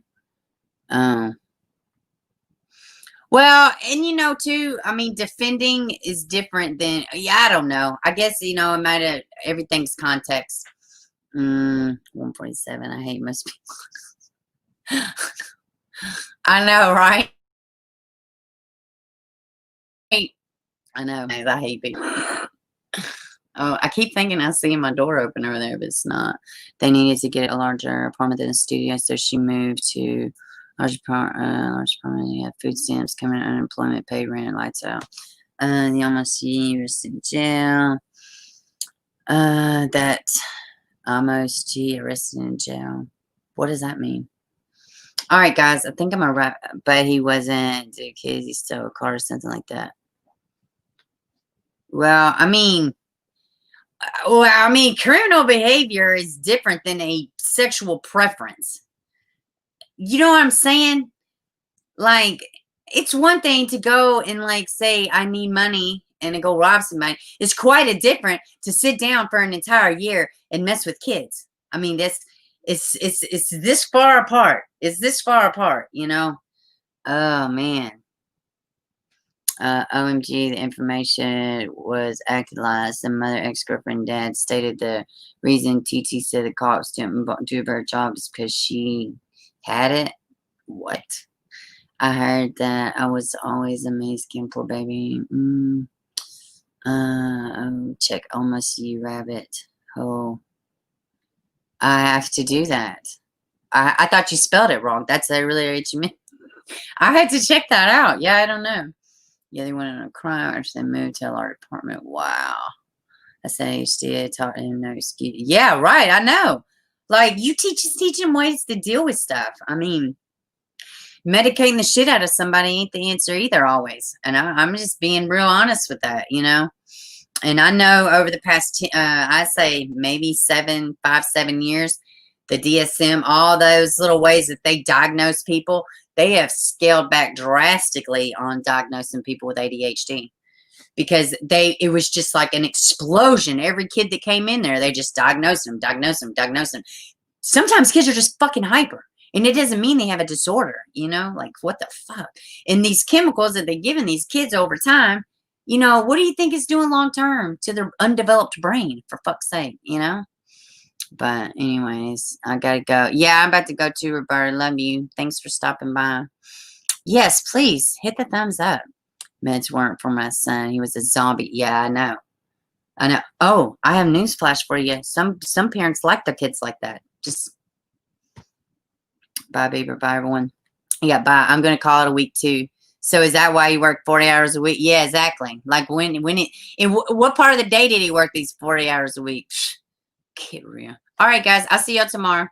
Well, and too, I mean, defending is different than, yeah, I don't know. I guess, it might have, everything's context. 147. I hate most people. I know, right? I know. I hate people. Oh, I keep thinking I see my door open over there, but it's not. They needed to get a larger apartment than a studio, so she moved to large apartment. Yeah, food stamps, coming, unemployment, pay rent, lights out. The almost years in jail. That almost G arrested in jail. What does that mean? All right, guys, I think I'm gonna wrap. But he wasn't a kid. He stole a car or something like that. Well, I mean, criminal behavior is different than a sexual preference. You know what I'm saying? Like, it's one thing to go and say I need money and to go rob somebody. It's quite a different to sit down for an entire year and mess with kids. I mean, it's this far apart. It's this far apart, Oh man. OMG, the information was actualized. The mother, ex-girlfriend, dad stated the reason TT said the cops didn't do their job is because she had it. What? I heard that. I was always amazed, poor baby. Check almost you, rabbit. Oh, I have to do that. I thought you spelled it wrong. That's really what you meant. I had to check that out. Yeah, I don't know. Yeah, they went on a crime after they moved to a large apartment. Wow. I said ADHD, taught him no excuse. Yeah, right. I know. Like, you teach them ways to deal with stuff. I mean, medicating the shit out of somebody ain't the answer either, always. And I'm just being real honest with that, And I know over the past, I say maybe 7 years, the DSM, all those little ways that they diagnose people, they have scaled back drastically on diagnosing people with ADHD because it was just like an explosion. Every kid that came in there, they just diagnosed them. Sometimes kids are just fucking hyper. And it doesn't mean they have a disorder, like what the fuck? And these chemicals that they're giving these kids over time, what do you think is doing long term to their undeveloped brain, for fuck's sake, But anyways, I gotta go. Yeah, I'm about to go too, Roberta. Love you. Thanks for stopping by. Yes, please hit the thumbs up. Meds weren't for my son. He was a zombie. Yeah, I know. I know. Oh, I have news flash for you. Some parents like their kids like that. Just bye, baby. Bye, everyone. Yeah, bye. I'm gonna call it a week too. So is that why you work 40 hours a week? Yeah, exactly. Like what part of the day did he work these 40 hours a week? Get real. All right, guys. I'll see y'all tomorrow.